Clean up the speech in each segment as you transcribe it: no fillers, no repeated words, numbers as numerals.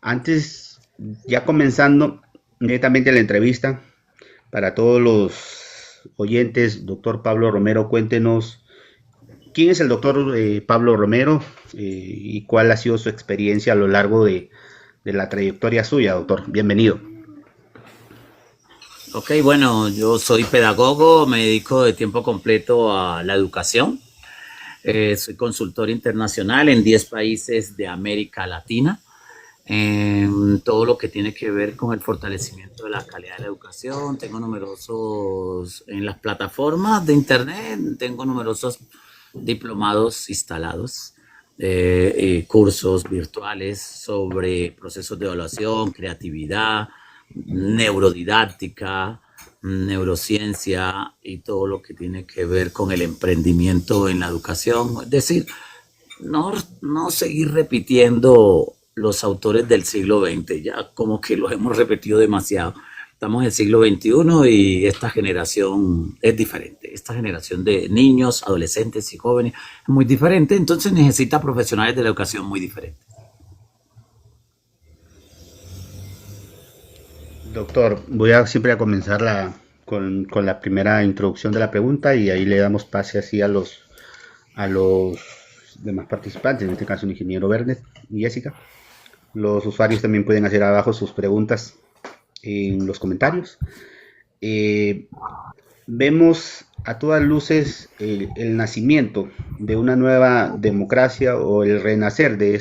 Antes, ya comenzando directamente la entrevista, para todos los oyentes, doctor Pablo Romero, cuéntenos quién es el doctor Pablo Romero y cuál ha sido su experiencia a lo largo de la trayectoria suya, doctor. Bienvenido. Ok, bueno, yo soy pedagogo, me dedico de tiempo completo a la educación. Soy consultor internacional en 10 países de América Latina, en todo lo que tiene que ver con el fortalecimiento de la calidad de la educación. Tengo numerosos, en las plataformas de Internet, tengo numerosos diplomados instalados, cursos virtuales sobre procesos de evaluación, creatividad, neurodidáctica, neurociencia y todo lo que tiene que ver con el emprendimiento en la educación. Es decir, no seguir repitiendo los autores del siglo XX, ya como que los hemos repetido demasiado. Estamos en el siglo XXI y esta generación es diferente. Esta generación de niños, adolescentes y jóvenes es muy diferente, entonces necesita profesionales de la educación muy diferentes. Doctor, voy a siempre a comenzar con la primera introducción de la pregunta y ahí le damos pase así a los demás participantes, en este caso el ingeniero Verne y Jessica. Los usuarios también pueden hacer abajo sus preguntas en los comentarios. Eh, Vemos a todas luces el nacimiento de una nueva democracia o el renacer eh,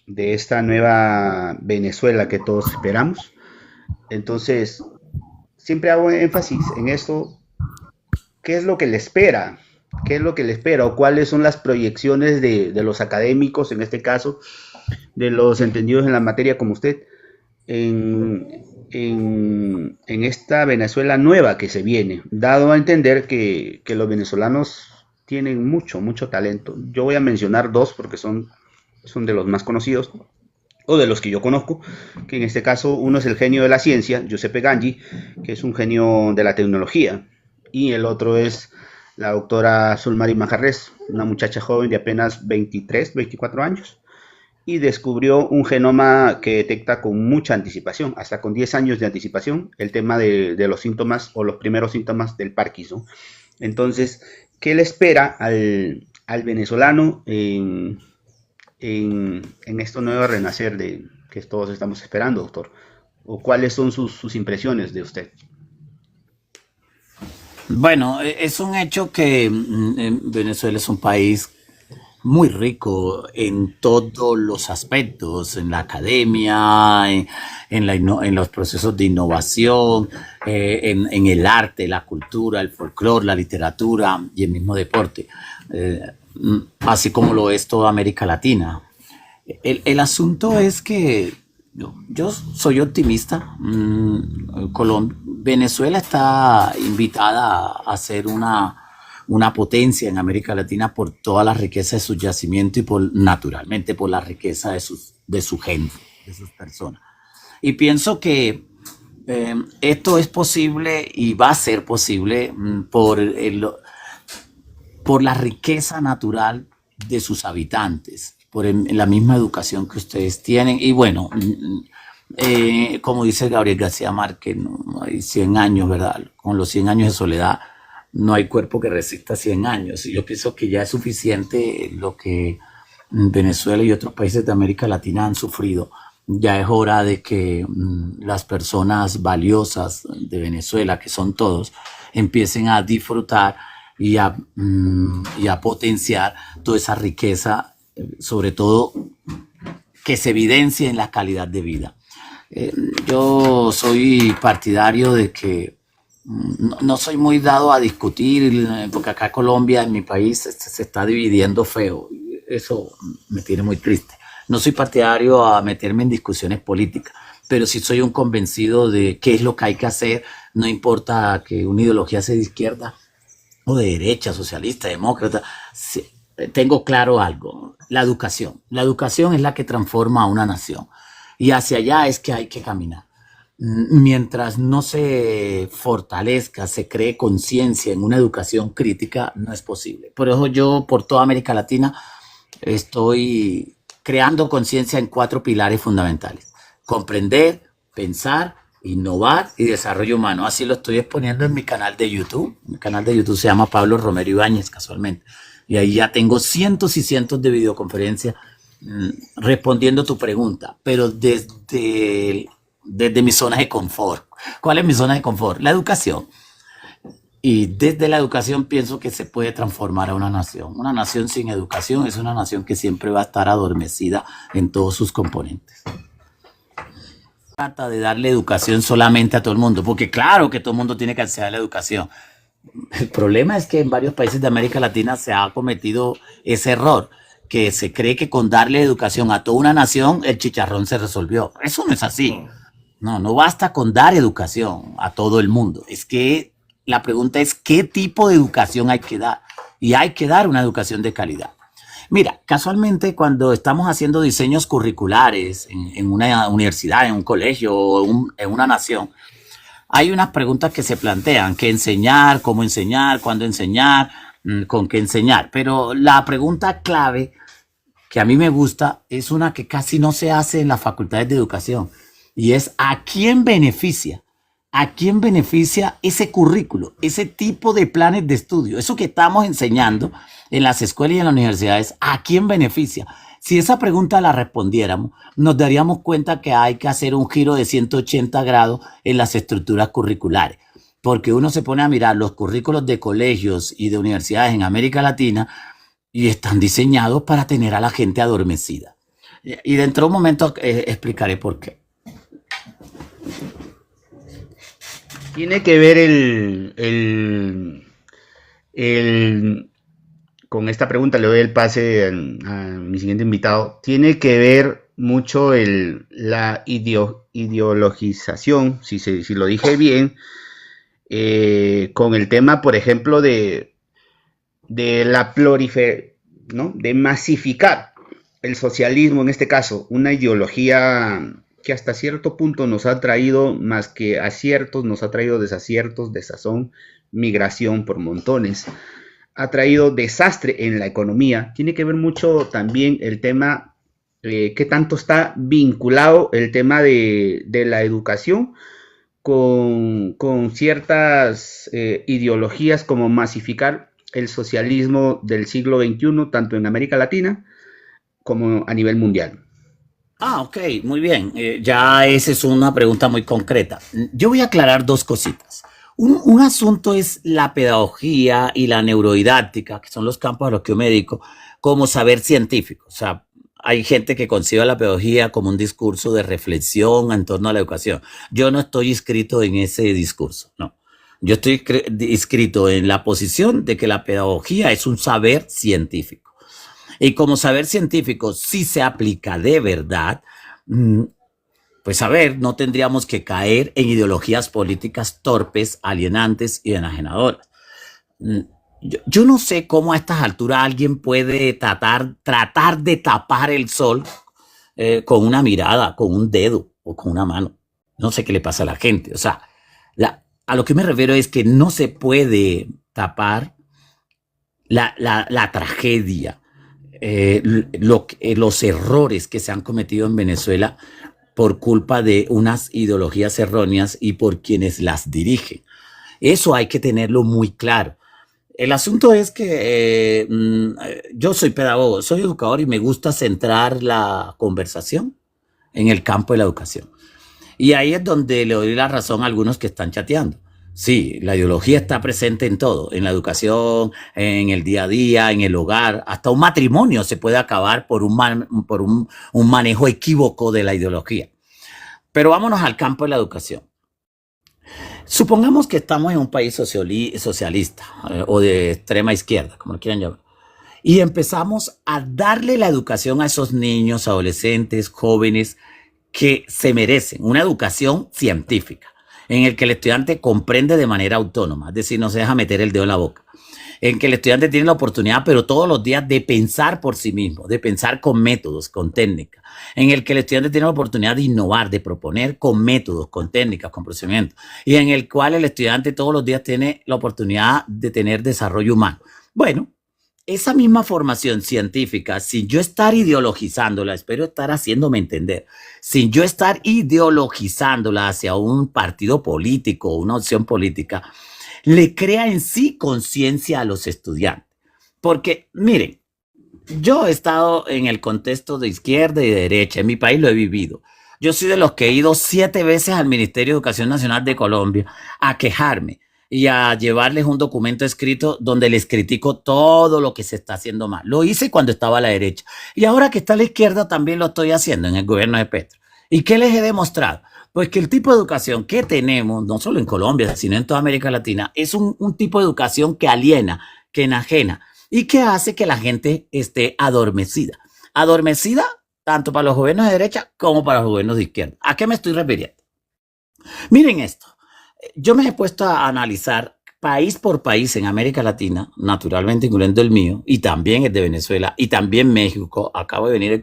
de esta nueva Venezuela que todos esperamos. Entonces, siempre hago énfasis en esto. ¿Qué es lo que le espera? ¿Qué es lo que le espera? ¿O cuáles son las proyecciones de los académicos, en este caso, de los entendidos en la materia como usted, en, en esta Venezuela nueva que se viene, dado a entender que los venezolanos tienen mucho, mucho talento? Yo voy a mencionar dos porque son de los más conocidos, o de los que yo conozco, que en este caso uno es el genio de la ciencia, Giuseppe Gangi, que es un genio de la tecnología, y el otro es la doctora Sulmari Majarres, una muchacha joven de apenas 23, 24 años, y descubrió un genoma que detecta con mucha anticipación, hasta con 10 años de anticipación, el tema de los síntomas o los primeros síntomas del Parkinson. Entonces, ¿qué le espera al venezolano en esto nuevo renacer que todos estamos esperando, doctor? ¿O cuáles son sus impresiones de usted? Bueno, es un hecho que Venezuela es un país muy rico en todos los aspectos, en la academia, en los procesos de innovación, en el arte, la cultura, el folclore, la literatura y el mismo deporte, eh, así como lo es toda América Latina. El asunto es que yo soy optimista. Venezuela está invitada a ser una potencia en América Latina por toda la riqueza de su yacimiento y naturalmente por la riqueza de su gente, de sus personas. Y pienso que esto es posible y va a ser posible por la riqueza natural de sus habitantes, la misma educación que ustedes tienen. Y bueno, como dice Gabriel García Márquez, no hay 100 años, ¿verdad? Con los 100 años de soledad no hay cuerpo que resista 100 años. Y yo pienso que ya es suficiente lo que Venezuela y otros países de América Latina han sufrido. Ya es hora de que las personas valiosas de Venezuela, que son todos, empiecen a disfrutar y a potenciar toda esa riqueza, sobre todo que se evidencie en la calidad de vida. Eh, yo soy partidario de que no soy muy dado a discutir, porque acá Colombia, en mi país, se está dividiendo feo. Eso me tiene muy triste. No soy partidario a meterme en discusiones políticas, pero sí soy un convencido de qué es lo que hay que hacer, no importa que una ideología sea de izquierda o de derecha, socialista, demócrata. Sí, tengo claro algo, la educación. La educación es la que transforma a una nación y hacia allá es que hay que caminar. Mientras no se fortalezca, se cree conciencia en una educación crítica, no es posible. Por eso yo, por toda América Latina, Estoy creando conciencia en 4 pilares fundamentales: comprender, pensar, innovar y desarrollo humano. Así lo estoy exponiendo en mi canal de YouTube. Mi canal de YouTube se llama Pablo Romero Ibáñez, casualmente. Y ahí ya tengo cientos y cientos de videoconferencias respondiendo tu pregunta, pero desde mi zona de confort. ¿Cuál es mi zona de confort? La educación. Y desde la educación pienso que se puede transformar a una nación. Una nación sin educación es una nación que siempre va a estar adormecida en todos sus componentes. Trata de darle educación solamente a todo el mundo, porque claro que todo el mundo tiene que acceder a la educación. El problema es que en varios países de América Latina se ha cometido ese error, que se cree que con darle educación a toda una nación el chicharrón se resolvió. Eso no es así. No, no basta con dar educación a todo el mundo. Es que la pregunta es qué tipo de educación hay que dar. Y hay que dar una educación de calidad. Mira, casualmente cuando estamos haciendo diseños curriculares en una universidad, en un colegio o en una nación, hay unas preguntas que se plantean: qué enseñar, cómo enseñar, cuándo enseñar, con qué enseñar. Pero la pregunta clave que a mí me gusta es una que casi no se hace en las facultades de educación, y es ¿a quién beneficia? ¿A quién beneficia ese currículo, ese tipo de planes de estudio? Eso que estamos enseñando en las escuelas y en las universidades, ¿a quién beneficia? Si esa pregunta la respondiéramos, nos daríamos cuenta que hay que hacer un giro de 180 grados en las estructuras curriculares, porque uno se pone a mirar los currículos de colegios y de universidades en América Latina y están diseñados para tener a la gente adormecida. Y dentro de un momento explicaré por qué. Tiene que ver con esta pregunta, le doy el pase a mi siguiente invitado, tiene que ver mucho la ideologización, si lo dije bien, con el tema, por ejemplo, de la ¿no? De masificar el socialismo, en este caso, una ideología que hasta cierto punto nos ha traído más que aciertos, nos ha traído desaciertos, desazón, migración por montones, ha traído desastre en la economía. Tiene que ver mucho también el tema, qué tanto está vinculado el tema de la educación con ciertas ideologías como masificar el socialismo del siglo XXI, tanto en América Latina como a nivel mundial. Ok, muy bien. Ya esa es una pregunta muy concreta. Yo voy a aclarar 2 cositas. Un asunto es la pedagogía y la neurodidáctica, que son los campos a los que yo me dedico, como saber científico. O sea, hay gente que concibe la pedagogía como un discurso de reflexión en torno a la educación. Yo no estoy inscrito en ese discurso, no. Yo estoy inscrito en la posición de que la pedagogía es un saber científico. Y como saber científico sí se aplica de verdad, pues a ver, no tendríamos que caer en ideologías políticas torpes, alienantes y enajenadoras. Yo no sé cómo a estas alturas alguien puede tratar de tapar el sol con una mirada, con un dedo o con una mano. No sé qué le pasa a la gente. O sea, a lo que me refiero es que no se puede tapar la tragedia, los errores que se han cometido en Venezuela por culpa de unas ideologías erróneas y por quienes las dirigen. Eso hay que tenerlo muy claro. El asunto es que yo soy pedagogo, soy educador y me gusta centrar la conversación en el campo de la educación. Y ahí es donde le doy la razón a algunos que están chateando. Sí, la ideología está presente en todo, en la educación, en el día a día, en el hogar. Hasta un matrimonio se puede acabar por un manejo equívoco de la ideología. Pero vámonos al campo de la educación. Supongamos que estamos en un país socialista o de extrema izquierda, como lo quieran llamar, y empezamos a darle la educación a esos niños, adolescentes, jóvenes que se merecen una educación científica, en el que el estudiante comprende de manera autónoma, es decir, no se deja meter el dedo en la boca, en que el estudiante tiene la oportunidad, pero todos los días, de pensar por sí mismo, de pensar con métodos, con técnicas, en el que el estudiante tiene la oportunidad de innovar, de proponer con métodos, con técnicas, con procedimientos, y en el cual el estudiante todos los días tiene la oportunidad de tener desarrollo humano. Bueno, esa misma formación científica, sin yo estar ideologizándola, espero estar haciéndome entender, sin yo estar ideologizándola hacia un partido político o una opción política, le crea en sí conciencia a los estudiantes. Porque, miren, yo he estado en el contexto de izquierda y de derecha, en mi país lo he vivido. Yo soy de los que he ido 7 veces al Ministerio de Educación Nacional de Colombia a quejarme y a llevarles un documento escrito donde les critico todo lo que se está haciendo mal. Lo hice cuando estaba a la derecha y ahora que está a la izquierda también lo estoy haciendo en el gobierno de Petro. ¿Y qué les he demostrado? Pues que el tipo de educación que tenemos, no solo en Colombia, sino en toda América Latina, es un tipo de educación que aliena, que enajena y que hace que la gente esté adormecida. Adormecida tanto para los gobiernos de derecha como para los gobiernos de izquierda. ¿A qué me estoy refiriendo? Miren esto. Yo me he puesto a analizar país por país en América Latina, naturalmente incluyendo el mío, y también el de Venezuela, y también México. Acabo de venir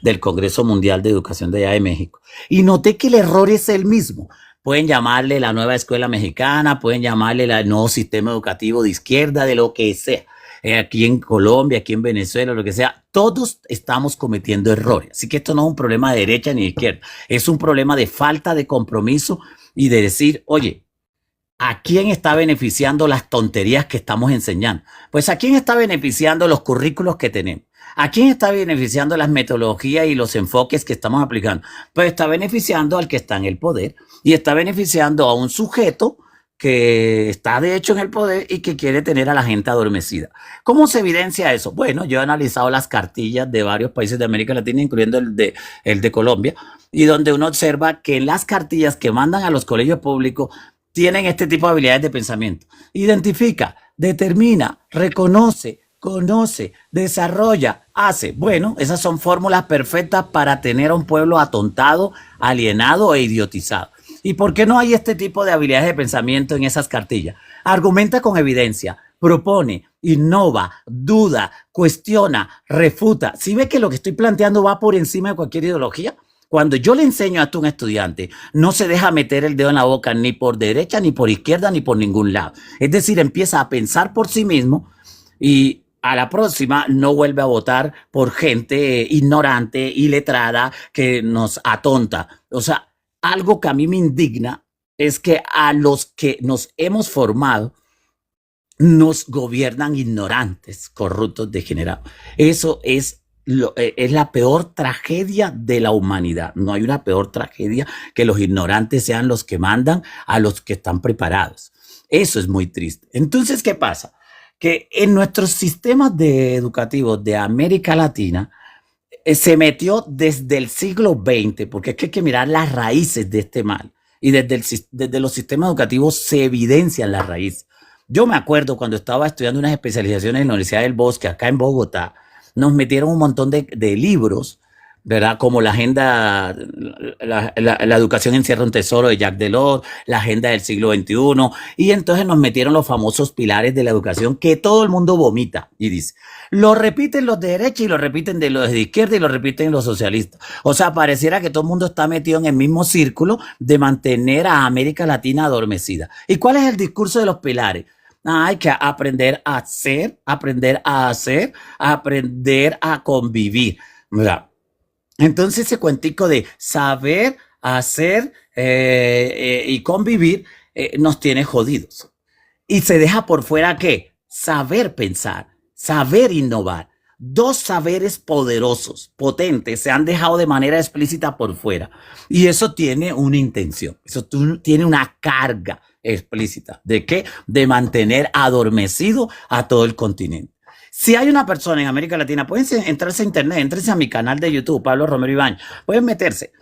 del Congreso Mundial de Educación de allá de México. Y noté que el error es el mismo. Pueden llamarle la nueva escuela mexicana, pueden llamarle el nuevo sistema educativo de izquierda, de lo que sea. Aquí en Colombia, aquí en Venezuela, lo que sea, todos estamos cometiendo errores. Así que esto no es un problema de derecha ni de izquierda, es un problema de falta de compromiso y de decir, oye, ¿a quién está beneficiando las tonterías que estamos enseñando? Pues ¿a quién está beneficiando los currículos que tenemos? ¿A quién está beneficiando las metodologías y los enfoques que estamos aplicando? Pues está beneficiando al que está en el poder y está beneficiando a un sujeto que está de hecho en el poder y que quiere tener a la gente adormecida. ¿Cómo se evidencia eso? Bueno, yo he analizado las cartillas de varios países de América Latina, incluyendo el de Colombia, y donde uno observa que las cartillas que mandan a los colegios públicos tienen este tipo de habilidades de pensamiento. Identifica, determina, reconoce, conoce, desarrolla, hace. Bueno, esas son fórmulas perfectas para tener a un pueblo atontado, alienado e idiotizado. ¿Y por qué no hay este tipo de habilidades de pensamiento en esas cartillas? Argumenta con evidencia, propone, innova, duda, cuestiona, refuta. ¿Sí ve que lo que estoy planteando va por encima de cualquier ideología? Cuando yo le enseño a un estudiante, no se deja meter el dedo en la boca ni por derecha, ni por izquierda, ni por ningún lado. Es decir, empieza a pensar por sí mismo y a la próxima no vuelve a votar por gente ignorante, iletrada, que nos atonta. O sea, algo que a mí me indigna es que a los que nos hemos formado nos gobiernan ignorantes, corruptos, degenerados. Eso es la peor tragedia de la humanidad. No hay una peor tragedia que los ignorantes sean los que mandan a los que están preparados. Eso es muy triste. Entonces, ¿qué pasa? Que en nuestros sistemas educativos de América Latina se metió desde el siglo XX, porque es que hay que mirar las raíces de este mal. Y desde los sistemas educativos se evidencian las raíces. Yo me acuerdo cuando estaba estudiando unas especializaciones en la Universidad del Bosque, acá en Bogotá, nos metieron un montón de libros, ¿verdad? Como la agenda, la educación encierra un tesoro de Jacques Delors, la agenda del siglo XXI, y entonces nos metieron los famosos pilares de la educación que todo el mundo vomita y dice, lo repiten los de derecha y lo repiten de los de izquierda y lo repiten los socialistas. O sea, pareciera que todo el mundo está metido en el mismo círculo de mantener a América Latina adormecida. ¿Y cuál es el discurso de los pilares? Hay que aprender a hacer, aprender a convivir. ¿Verdad? Entonces ese cuentico de saber, hacer y convivir nos tiene jodidos. Y se deja por fuera ¿qué? Saber pensar, saber innovar. Dos saberes poderosos, potentes, se han dejado de manera explícita por fuera. Y eso tiene una intención, eso tiene una carga explícita. ¿De qué? De mantener adormecido a todo el continente. Si hay una persona en América Latina, pueden entrarse a internet, entrense a mi canal de YouTube, Pablo Romero Ibáñez, pueden meterse,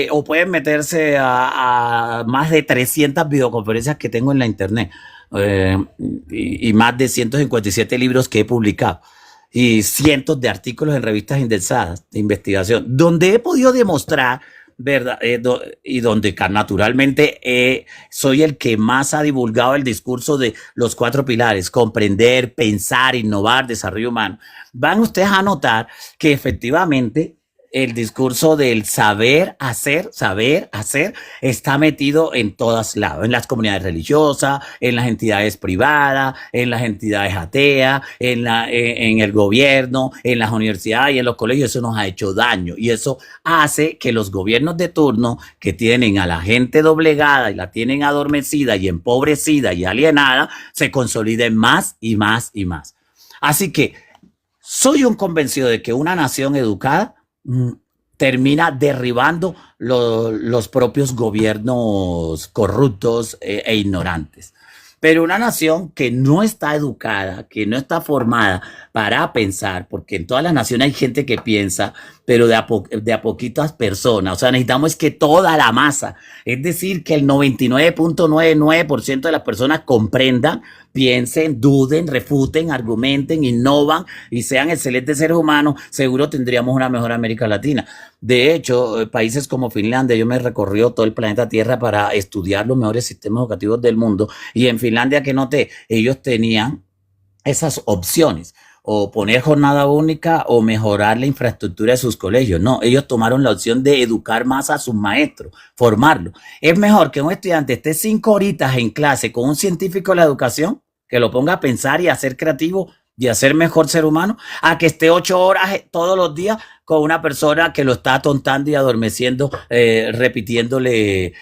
o pueden meterse a más de 300 videoconferencias que tengo en la internet, y más de 157 libros que he publicado, y cientos de artículos en revistas indexadas de investigación, donde he podido demostrar, ¿verdad? Y donde naturalmente soy el que más ha divulgado el discurso de los 4 pilares, comprender, pensar, innovar, desarrollo humano. Van ustedes a notar que efectivamente el discurso del saber hacer, está metido en todos lados, en las comunidades religiosas, en las entidades privadas, en las entidades ateas, en el gobierno, en las universidades y en los colegios. Eso nos ha hecho daño y eso hace que los gobiernos de turno, que tienen a la gente doblegada y la tienen adormecida y empobrecida y alienada, se consoliden más y más y más. Así que soy un convencido de que una nación educada termina derribando los propios gobiernos corruptos e ignorantes. Pero una nación que no está educada, que no está formada para pensar, porque en todas las naciones hay gente que piensa, pero de a poquitas personas. O sea, necesitamos que toda la masa, es decir, que el 99.99% de las personas comprendan, piensen, duden, refuten, argumenten, innovan y sean excelentes seres humanos. Seguro tendríamos una mejor América Latina. De hecho, países como Finlandia, yo me recorrió todo el planeta Tierra para estudiar los mejores sistemas educativos del mundo, y en Finlandia, que noté, ellos tenían esas opciones, o poner jornada única o mejorar la infraestructura de sus colegios. No, ellos tomaron la opción de educar más a sus maestros, formarlos. Es mejor que un estudiante esté 5 horitas en clase con un científico de la educación, que lo ponga a pensar y a ser creativo y a ser mejor ser humano, a que esté 8 horas todos los días con una persona que lo está atontando y adormeciendo, repitiéndole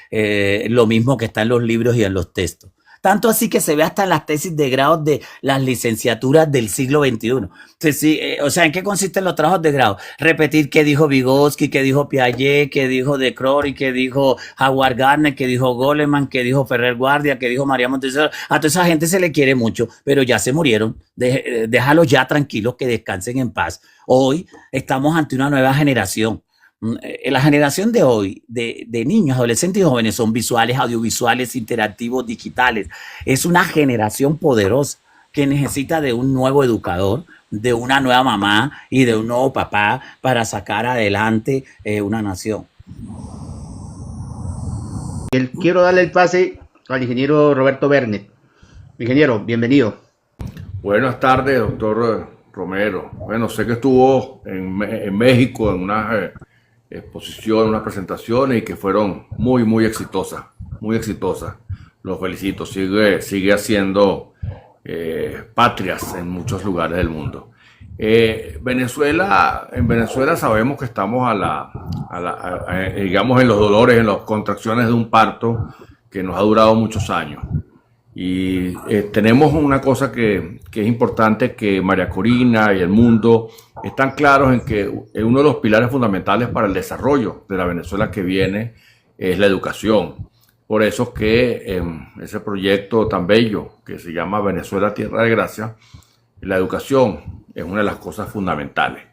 lo mismo que está en los libros y en los textos. Tanto así que se ve hasta en las tesis de grado de las licenciaturas del siglo XXI. Entonces, sí, o sea, ¿en qué consisten los trabajos de grado? Repetir qué dijo Vygotsky, qué dijo Piaget, qué dijo De Crowley, qué dijo Howard Gardner, qué dijo Goleman, qué dijo Ferrer Guardia, qué dijo María Montessori. A toda esa gente se le quiere mucho, pero ya se murieron. Déjalos ya tranquilos, que descansen en paz. Hoy estamos ante una nueva generación. La generación de hoy, de niños, adolescentes y jóvenes, son visuales, audiovisuales, interactivos, digitales. Es una generación poderosa que necesita de un nuevo educador, de una nueva mamá y de un nuevo papá para sacar adelante una nación. Quiero darle el pase al ingeniero Roberto Bernet. Ingeniero, bienvenido. Buenas tardes, doctor Romero. Bueno, sé que estuvo en México en una exposición, unas presentaciones, y que fueron muy exitosas, muy exitosas. Los felicito. Sigue haciendo patrias en muchos lugares del mundo. En Venezuela sabemos que estamos digamos, en los dolores, en las contracciones de un parto que nos ha durado muchos años. Y tenemos una cosa que es importante, que María Corina y el mundo están claros en que uno de los pilares fundamentales para el desarrollo de la Venezuela que viene es la educación. Por eso es que ese proyecto tan bello que se llama Venezuela Tierra de Gracia, la educación es una de las cosas fundamentales.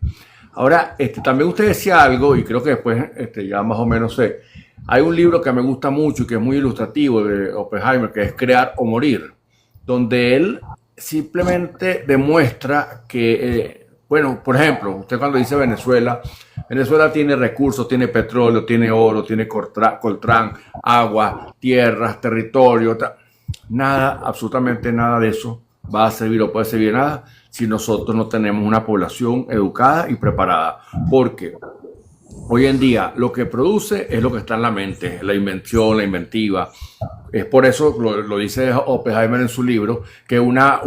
Ahora, también usted decía algo, y creo que después ya más o menos sé. Hay un libro que me gusta mucho y que es muy ilustrativo, de Oppenheimer, que es Crear o Morir, donde él simplemente demuestra que, bueno, por ejemplo, usted cuando dice Venezuela tiene recursos, tiene petróleo, tiene oro, tiene coltrán, agua, tierras, territorio, nada, absolutamente nada de eso va a servir o puede servir nada si nosotros no tenemos una población educada y preparada, porque hoy en día lo que produce es lo que está en la mente, la invención, la inventiva. Es por eso, lo dice Oppenheimer en su libro, que una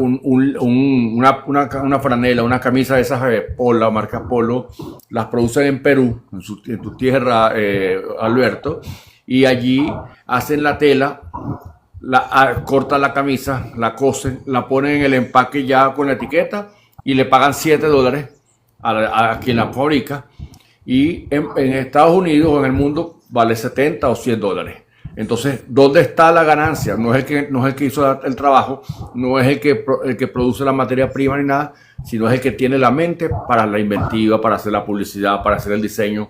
franela, una camisa de esas Polo, marca Polo, las producen en Perú, en tu tierra, Alberto, y allí hacen la tela, cortan la camisa, la cosen, la ponen en el empaque ya con la etiqueta y le pagan $7 a quien la fabrica. Y en Estados Unidos o en el mundo vale $70 o $100. Entonces, ¿dónde está la ganancia? No es el que hizo el trabajo, no es el que produce la materia prima ni nada, sino es el que tiene la mente para la inventiva, para hacer la publicidad, para hacer el diseño.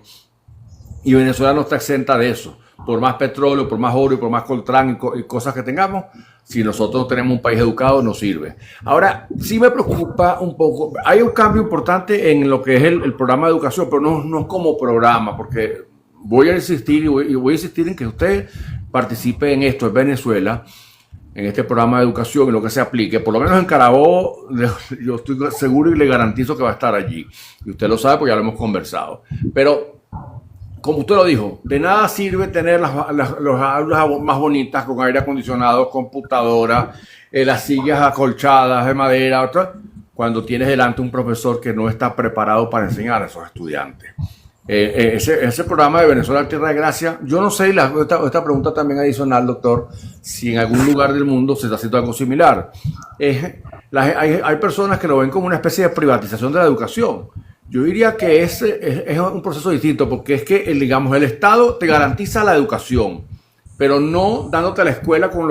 Y Venezuela no está exenta de eso. Por más petróleo, por más oro y por más coltrán y cosas que tengamos, si nosotros tenemos un país educado, no sirve. Ahora, sí me preocupa un poco. Hay un cambio importante en lo que es el programa de educación, pero no como programa, porque voy a insistir y voy a insistir en que usted participe en esto, en Venezuela, en este programa de educación, en lo que se aplique. Por lo menos en Carabobo, yo estoy seguro y le garantizo que va a estar allí. Y usted lo sabe porque ya lo hemos conversado. Pero como usted lo dijo, de nada sirve tener las aulas más bonitas con aire acondicionado, computadora, las sillas acolchadas de madera, cuando tienes delante un profesor que no está preparado para enseñar a esos estudiantes. Ese programa de Venezuela Tierra de Gracia, yo no sé, esta pregunta también adicional, doctor, si en algún lugar del mundo se está haciendo algo similar. Hay personas que lo ven como una especie de privatización de la educación. Yo diría que es un proceso distinto, porque es que, digamos, el Estado te garantiza la educación, pero no dándote la escuela con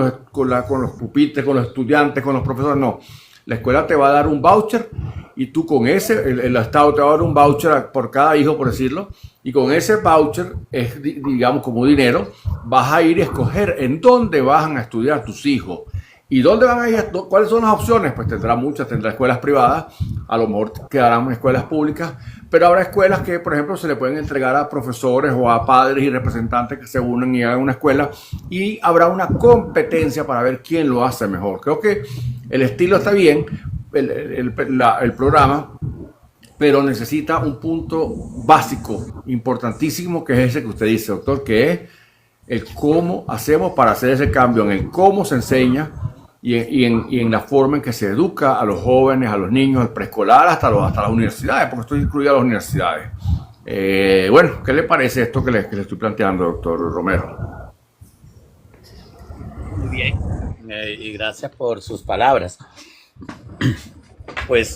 los pupitres, con los estudiantes, con los profesores, no. La escuela te va a dar un voucher y tú con ese, el Estado te va a dar un voucher por cada hijo, por decirlo, y con ese voucher, digamos, como dinero, vas a ir a escoger en dónde van a estudiar tus hijos. ¿Y dónde van a ir? ¿Cuáles son las opciones? Pues tendrá muchas, tendrá escuelas privadas, a lo mejor quedarán escuelas públicas, pero habrá escuelas que, por ejemplo, se le pueden entregar a profesores o a padres y representantes que se unen y hagan una escuela, y habrá una competencia para ver quién lo hace mejor. Creo que el estilo está bien, el programa, pero necesita un punto básico, importantísimo, que es ese que usted dice, doctor, que es el cómo hacemos para hacer ese cambio, en el cómo se enseña y en la forma en que se educa a los jóvenes, a los niños, al preescolar, hasta las universidades, porque esto incluye a las universidades. Bueno, ¿qué le parece esto que le estoy planteando, doctor Romero? Muy bien, y gracias por sus palabras. Pues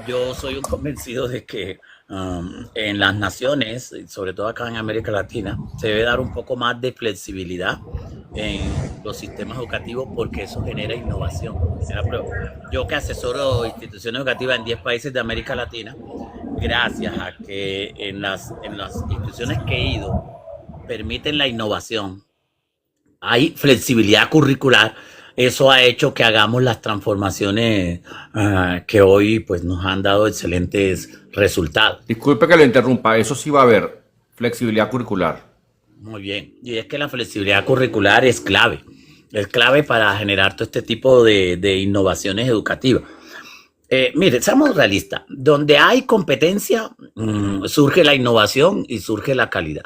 yo soy un convencido de que en las naciones, sobre todo acá en América Latina, se debe dar un poco más de flexibilidad en los sistemas educativos, porque eso genera innovación. Yo que asesoro instituciones educativas en 10 países de América Latina, gracias a que en las instituciones que he ido permiten la innovación, hay flexibilidad curricular. Eso ha hecho que hagamos las transformaciones que hoy pues, nos han dado excelentes resultados. Disculpe que lo interrumpa, eso sí va a haber flexibilidad curricular. Muy bien, y es que la flexibilidad curricular es clave para generar todo este tipo de innovaciones educativas. Mire, seamos realistas, donde hay competencia surge la innovación y surge la calidad.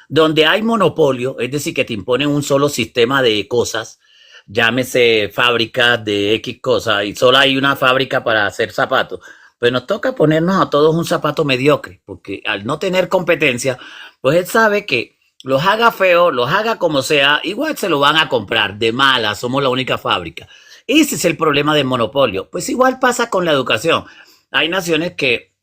Donde hay monopolio, es decir, que te imponen un solo sistema de cosas, llámese fábricas de X cosas, y solo hay una fábrica para hacer zapatos, pues nos toca ponernos a todos un zapato mediocre, porque al no tener competencia, pues él sabe que los haga feo, los haga como sea, igual se lo van a comprar, de mala, somos la única fábrica. Ese es el problema del monopolio. Pues igual pasa con la educación. Hay naciones que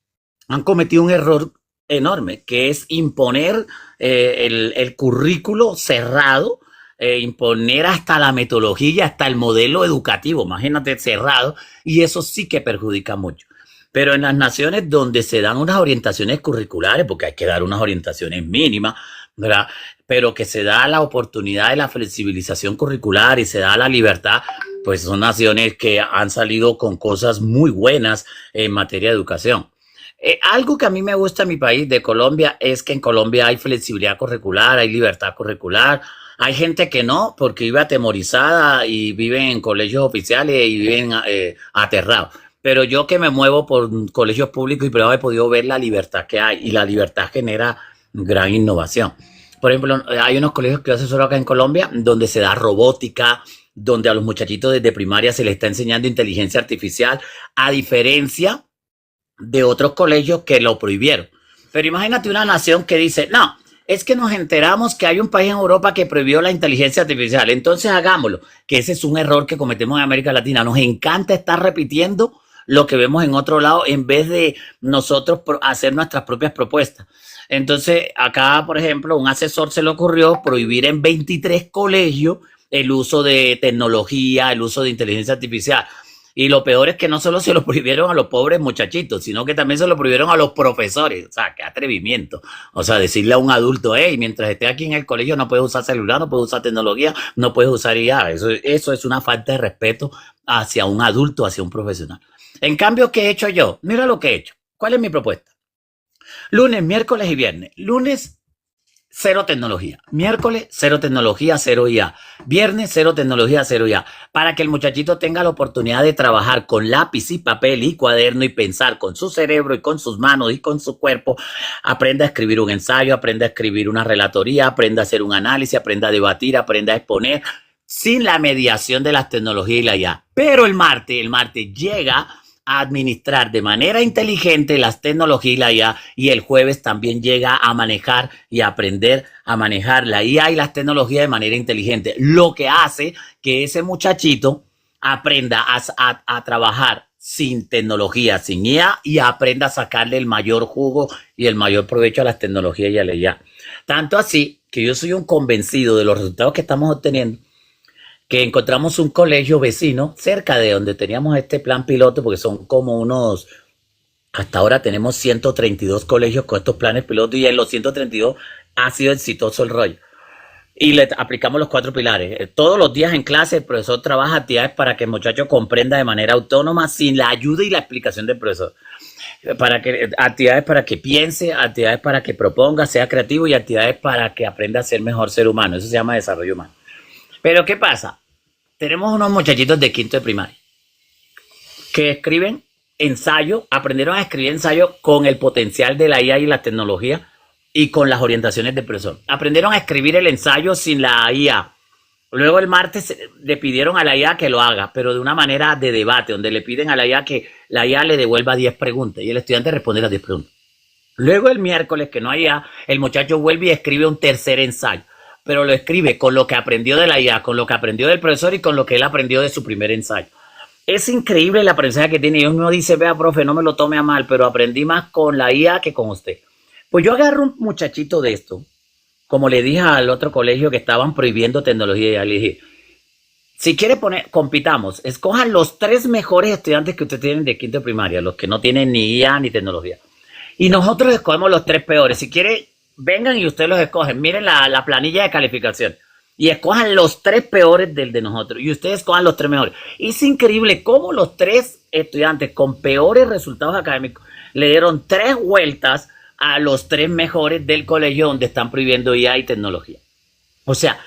han cometido un error enorme, que es imponer el currículo cerrado, imponer hasta la metodología, hasta el modelo educativo, imagínate, cerrado, y eso sí que perjudica mucho. Pero en las naciones donde se dan unas orientaciones curriculares, porque hay que dar unas orientaciones mínimas, ¿verdad? Pero que se da la oportunidad de la flexibilización curricular y se da la libertad, pues son naciones que han salido con cosas muy buenas en materia de educación. Algo que a mí me gusta en mi país, de Colombia, es que en Colombia hay flexibilidad curricular, hay libertad curricular. Hay gente que no, porque vive atemorizada y viven en colegios oficiales y viven aterrados. Pero yo que me muevo por colegios públicos y privados he podido ver la libertad que hay, y la libertad genera gran innovación. Por ejemplo, hay unos colegios que yo asesoro acá en Colombia donde se da robótica, donde a los muchachitos desde primaria se les está enseñando inteligencia artificial, a diferencia de otros colegios que lo prohibieron. Pero imagínate una nación que dice, no, es que nos enteramos que hay un país en Europa que prohibió la inteligencia artificial, entonces hagámoslo, que ese es un error que cometemos en América Latina. Nos encanta estar repitiendo lo que vemos en otro lado en vez de nosotros hacer nuestras propias propuestas. Entonces, acá, por ejemplo, un asesor se le ocurrió prohibir en 23 colegios el uso de tecnología, el uso de inteligencia artificial. Y lo peor es que no solo se lo prohibieron a los pobres muchachitos, sino que también se lo prohibieron a los profesores. O sea, qué atrevimiento. O sea, decirle a un adulto, hey, mientras esté aquí en el colegio no puedes usar celular, no puedes usar tecnología, no puedes usar IA. Eso es una falta de respeto hacia un adulto, hacia un profesional. En cambio, ¿qué he hecho yo? Mira lo que he hecho. ¿Cuál es mi propuesta? Lunes, miércoles y viernes. Lunes, cero tecnología. Miércoles, cero tecnología, cero IA. Viernes, cero tecnología, cero IA. Para que el muchachito tenga la oportunidad de trabajar con lápiz y papel y cuaderno y pensar con su cerebro y con sus manos y con su cuerpo. Aprenda a escribir un ensayo, aprenda a escribir una relatoría, aprenda a hacer un análisis, aprenda a debatir, aprenda a exponer sin la mediación de las tecnologías y la IA. Pero el martes llega a administrar de manera inteligente las tecnologías y la IA, y el jueves también llega a manejar y a aprender a manejar la IA y las tecnologías de manera inteligente, lo que hace que ese muchachito aprenda a trabajar sin tecnología, sin IA, y aprenda a sacarle el mayor jugo y el mayor provecho a las tecnologías y a la IA. Tanto así que yo soy un convencido de los resultados que estamos obteniendo, que encontramos un colegio vecino cerca de donde teníamos este plan piloto, porque son como unos, hasta ahora tenemos 132 colegios con estos planes pilotos, y en los 132 ha sido exitoso el rollo. Y le aplicamos los 4 pilares. Todos los días en clase el profesor trabaja actividades para que el muchacho comprenda de manera autónoma, sin la ayuda y la explicación del profesor. Actividades para que piense, actividades para que proponga, sea creativo, y actividades para que aprenda a ser mejor ser humano. Eso se llama desarrollo humano. Pero ¿qué pasa? Tenemos unos muchachitos de quinto de primaria que escriben ensayo, aprendieron a escribir ensayo con el potencial de la IA y la tecnología y con las orientaciones del profesor. Aprendieron a escribir el ensayo sin la IA. Luego el martes le pidieron a la IA que lo haga, pero de una manera de debate, donde le piden a la IA que la IA le devuelva 10 preguntas y el estudiante responde las 10 preguntas. Luego el miércoles, que no hay IA, el muchacho vuelve y escribe un tercer ensayo, pero lo escribe con lo que aprendió de la IA, con lo que aprendió del profesor y con lo que él aprendió de su primer ensayo. Es increíble el aprendizaje que tiene. Y uno dice, vea, profe, no me lo tome a mal, pero aprendí más con la IA que con usted. Pues yo agarro un muchachito de esto, como le dije al otro colegio que estaban prohibiendo tecnología, y le dije, si quiere compitamos, escojan los 3 mejores estudiantes que ustedes tienen de quinto de primaria, los que no tienen ni IA ni tecnología. Y nosotros escogemos los 3 peores. Si quiere, vengan y ustedes los escogen. Miren la planilla de calificación y escojan los 3 peores del de nosotros, y ustedes escojan los 3 mejores. Es increíble cómo los 3 estudiantes con peores resultados académicos le dieron 3 vueltas a los 3 mejores del colegio donde están prohibiendo IA y tecnología. O sea,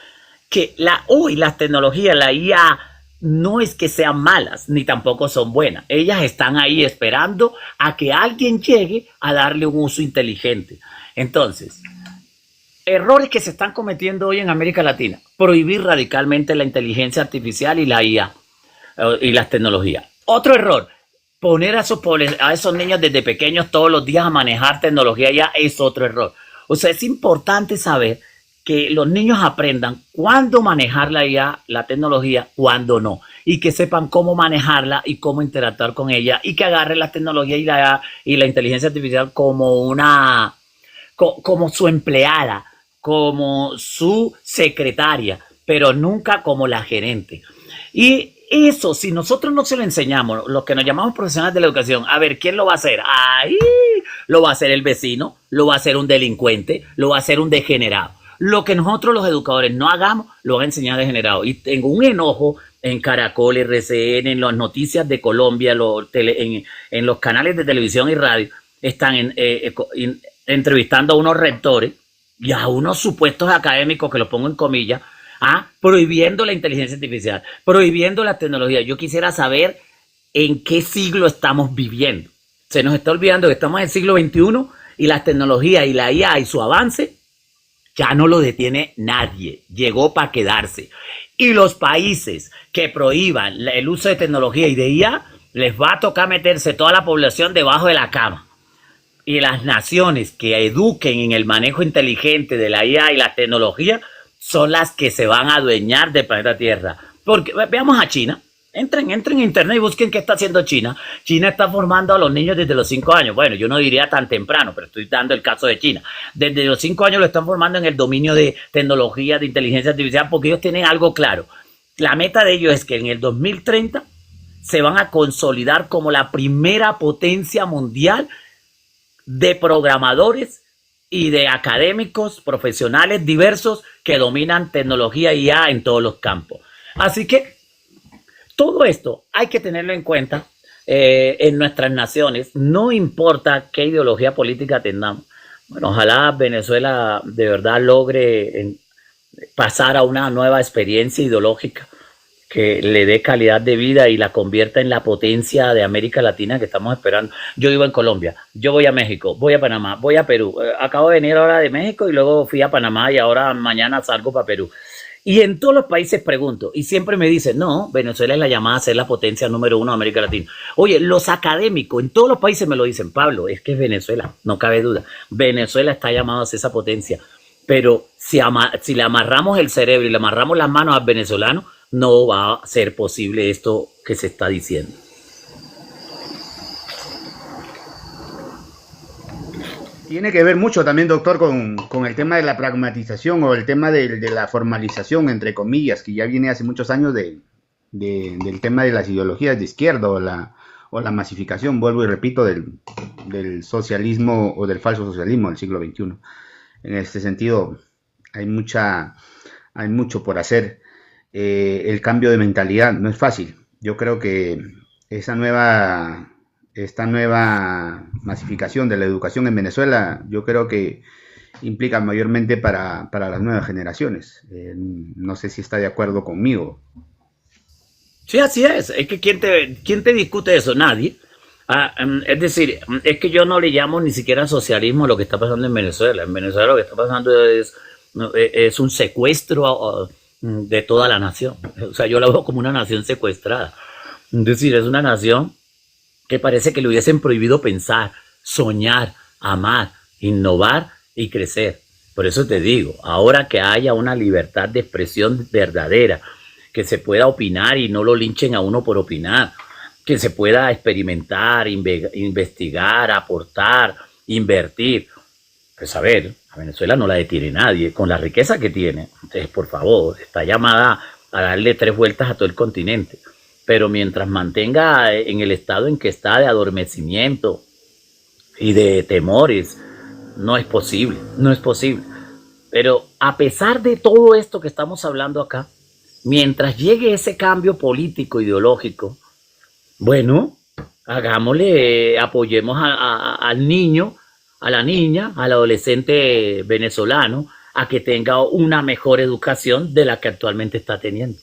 que las tecnologías, la IA, no es que sean malas, ni tampoco son buenas. Ellas están ahí esperando a que alguien llegue a darle un uso inteligente. Entonces, errores que se están cometiendo hoy en América Latina: prohibir radicalmente la inteligencia artificial y la IA y las tecnologías. Otro error: poner a esos niños desde pequeños todos los días a manejar tecnología ya es otro error. O sea, es importante saber que los niños aprendan cuándo manejar la IA, la tecnología, cuándo no, y que sepan cómo manejarla y cómo interactuar con ella, y que agarren la tecnología y la IA y la inteligencia artificial como su empleada, como su secretaria, pero nunca como la gerente. Y eso, si nosotros no se lo enseñamos, los que nos llamamos profesionales de la educación, a ver, ¿quién lo va a hacer? ¡Ay! Lo va a hacer el vecino, lo va a hacer un delincuente, lo va a hacer un degenerado. Lo que nosotros los educadores no hagamos, lo van a enseñar degenerado. Y tengo un enojo en Caracol, RCN, en las noticias de Colombia, en los canales de televisión y radio, están entrevistando a unos rectores y a unos supuestos académicos, que los pongo en comillas, prohibiendo la inteligencia artificial, prohibiendo la tecnología. Yo quisiera saber en qué siglo estamos viviendo. Se nos está olvidando que estamos en el siglo XXI y las tecnologías y la IA y su avance ya no lo detiene nadie. Llegó para quedarse. Y los países que prohíban el uso de tecnología y de IA, les va a tocar meterse toda la población debajo de la cama. Y las naciones que eduquen en el manejo inteligente de la IA y la tecnología son las que se van a adueñar del planeta Tierra. Porque veamos a China. Entren en internet y busquen qué está haciendo China. China está formando a los niños desde los 5 años. Bueno, yo no diría tan temprano, pero estoy dando el caso de China. Desde los 5 años lo están formando en el dominio de tecnología, de inteligencia artificial, porque ellos tienen algo claro. La meta de ellos es que en el 2030 se van a consolidar como la primera potencia mundial de programadores y de académicos profesionales diversos que dominan tecnología y IA en todos los campos. Así que todo esto hay que tenerlo en cuenta en nuestras naciones. No importa qué ideología política tengamos, Bueno, ojalá Venezuela de verdad logre pasar a una nueva experiencia ideológica que le dé calidad de vida y la convierta en la potencia de América Latina que estamos esperando. Yo vivo en Colombia, yo voy a México, voy a Panamá, voy a Perú. Acabo de venir ahora de México y luego fui a Panamá y ahora mañana salgo para Perú. Y en todos los países pregunto, y siempre me dicen, no, Venezuela es la llamada a ser la potencia número uno de América Latina. Oye, los académicos en todos los países me lo dicen, Pablo, es que es Venezuela, no cabe duda. Venezuela está llamada a ser esa potencia. Pero si le amarramos el cerebro y le amarramos las manos al venezolano, no va a ser posible esto que se está diciendo. Tiene que ver mucho también, doctor, con el tema de la pragmatización o el tema de la formalización, entre comillas, que ya viene hace muchos años del tema de las ideologías de izquierda o la masificación, vuelvo y repito, del socialismo o del falso socialismo del siglo XXI. En este sentido, hay mucho por hacer. El cambio de mentalidad no es fácil. Yo creo que esta nueva masificación de la educación en Venezuela, yo creo que implica mayormente para las nuevas generaciones. No sé si está de acuerdo conmigo. Sí, así es. Es que ¿quién te discute eso? Nadie. Es decir, es que yo no le llamo ni siquiera socialismo lo que está pasando en Venezuela. En Venezuela lo que está pasando es un secuestro de toda la nación. O sea, yo la veo como una nación secuestrada. Es decir, es una nación que parece que le hubiesen prohibido pensar, soñar, amar, innovar y crecer. Por eso te digo, ahora que haya una libertad de expresión verdadera, que se pueda opinar y no lo linchen a uno por opinar, que se pueda experimentar, investigar, aportar, invertir. Pues a ver, a Venezuela no la detiene nadie, con la riqueza que tiene. Entonces, por favor, está llamada a darle 3 vueltas a todo el continente. Pero mientras mantenga en el estado en que está de adormecimiento y de temores, no es posible, no es posible. Pero a pesar de todo esto que estamos hablando acá, mientras llegue ese cambio político, ideológico, bueno, hagámosle, apoyemos al niño, a la niña, al adolescente venezolano, a que tenga una mejor educación de la que actualmente está teniendo.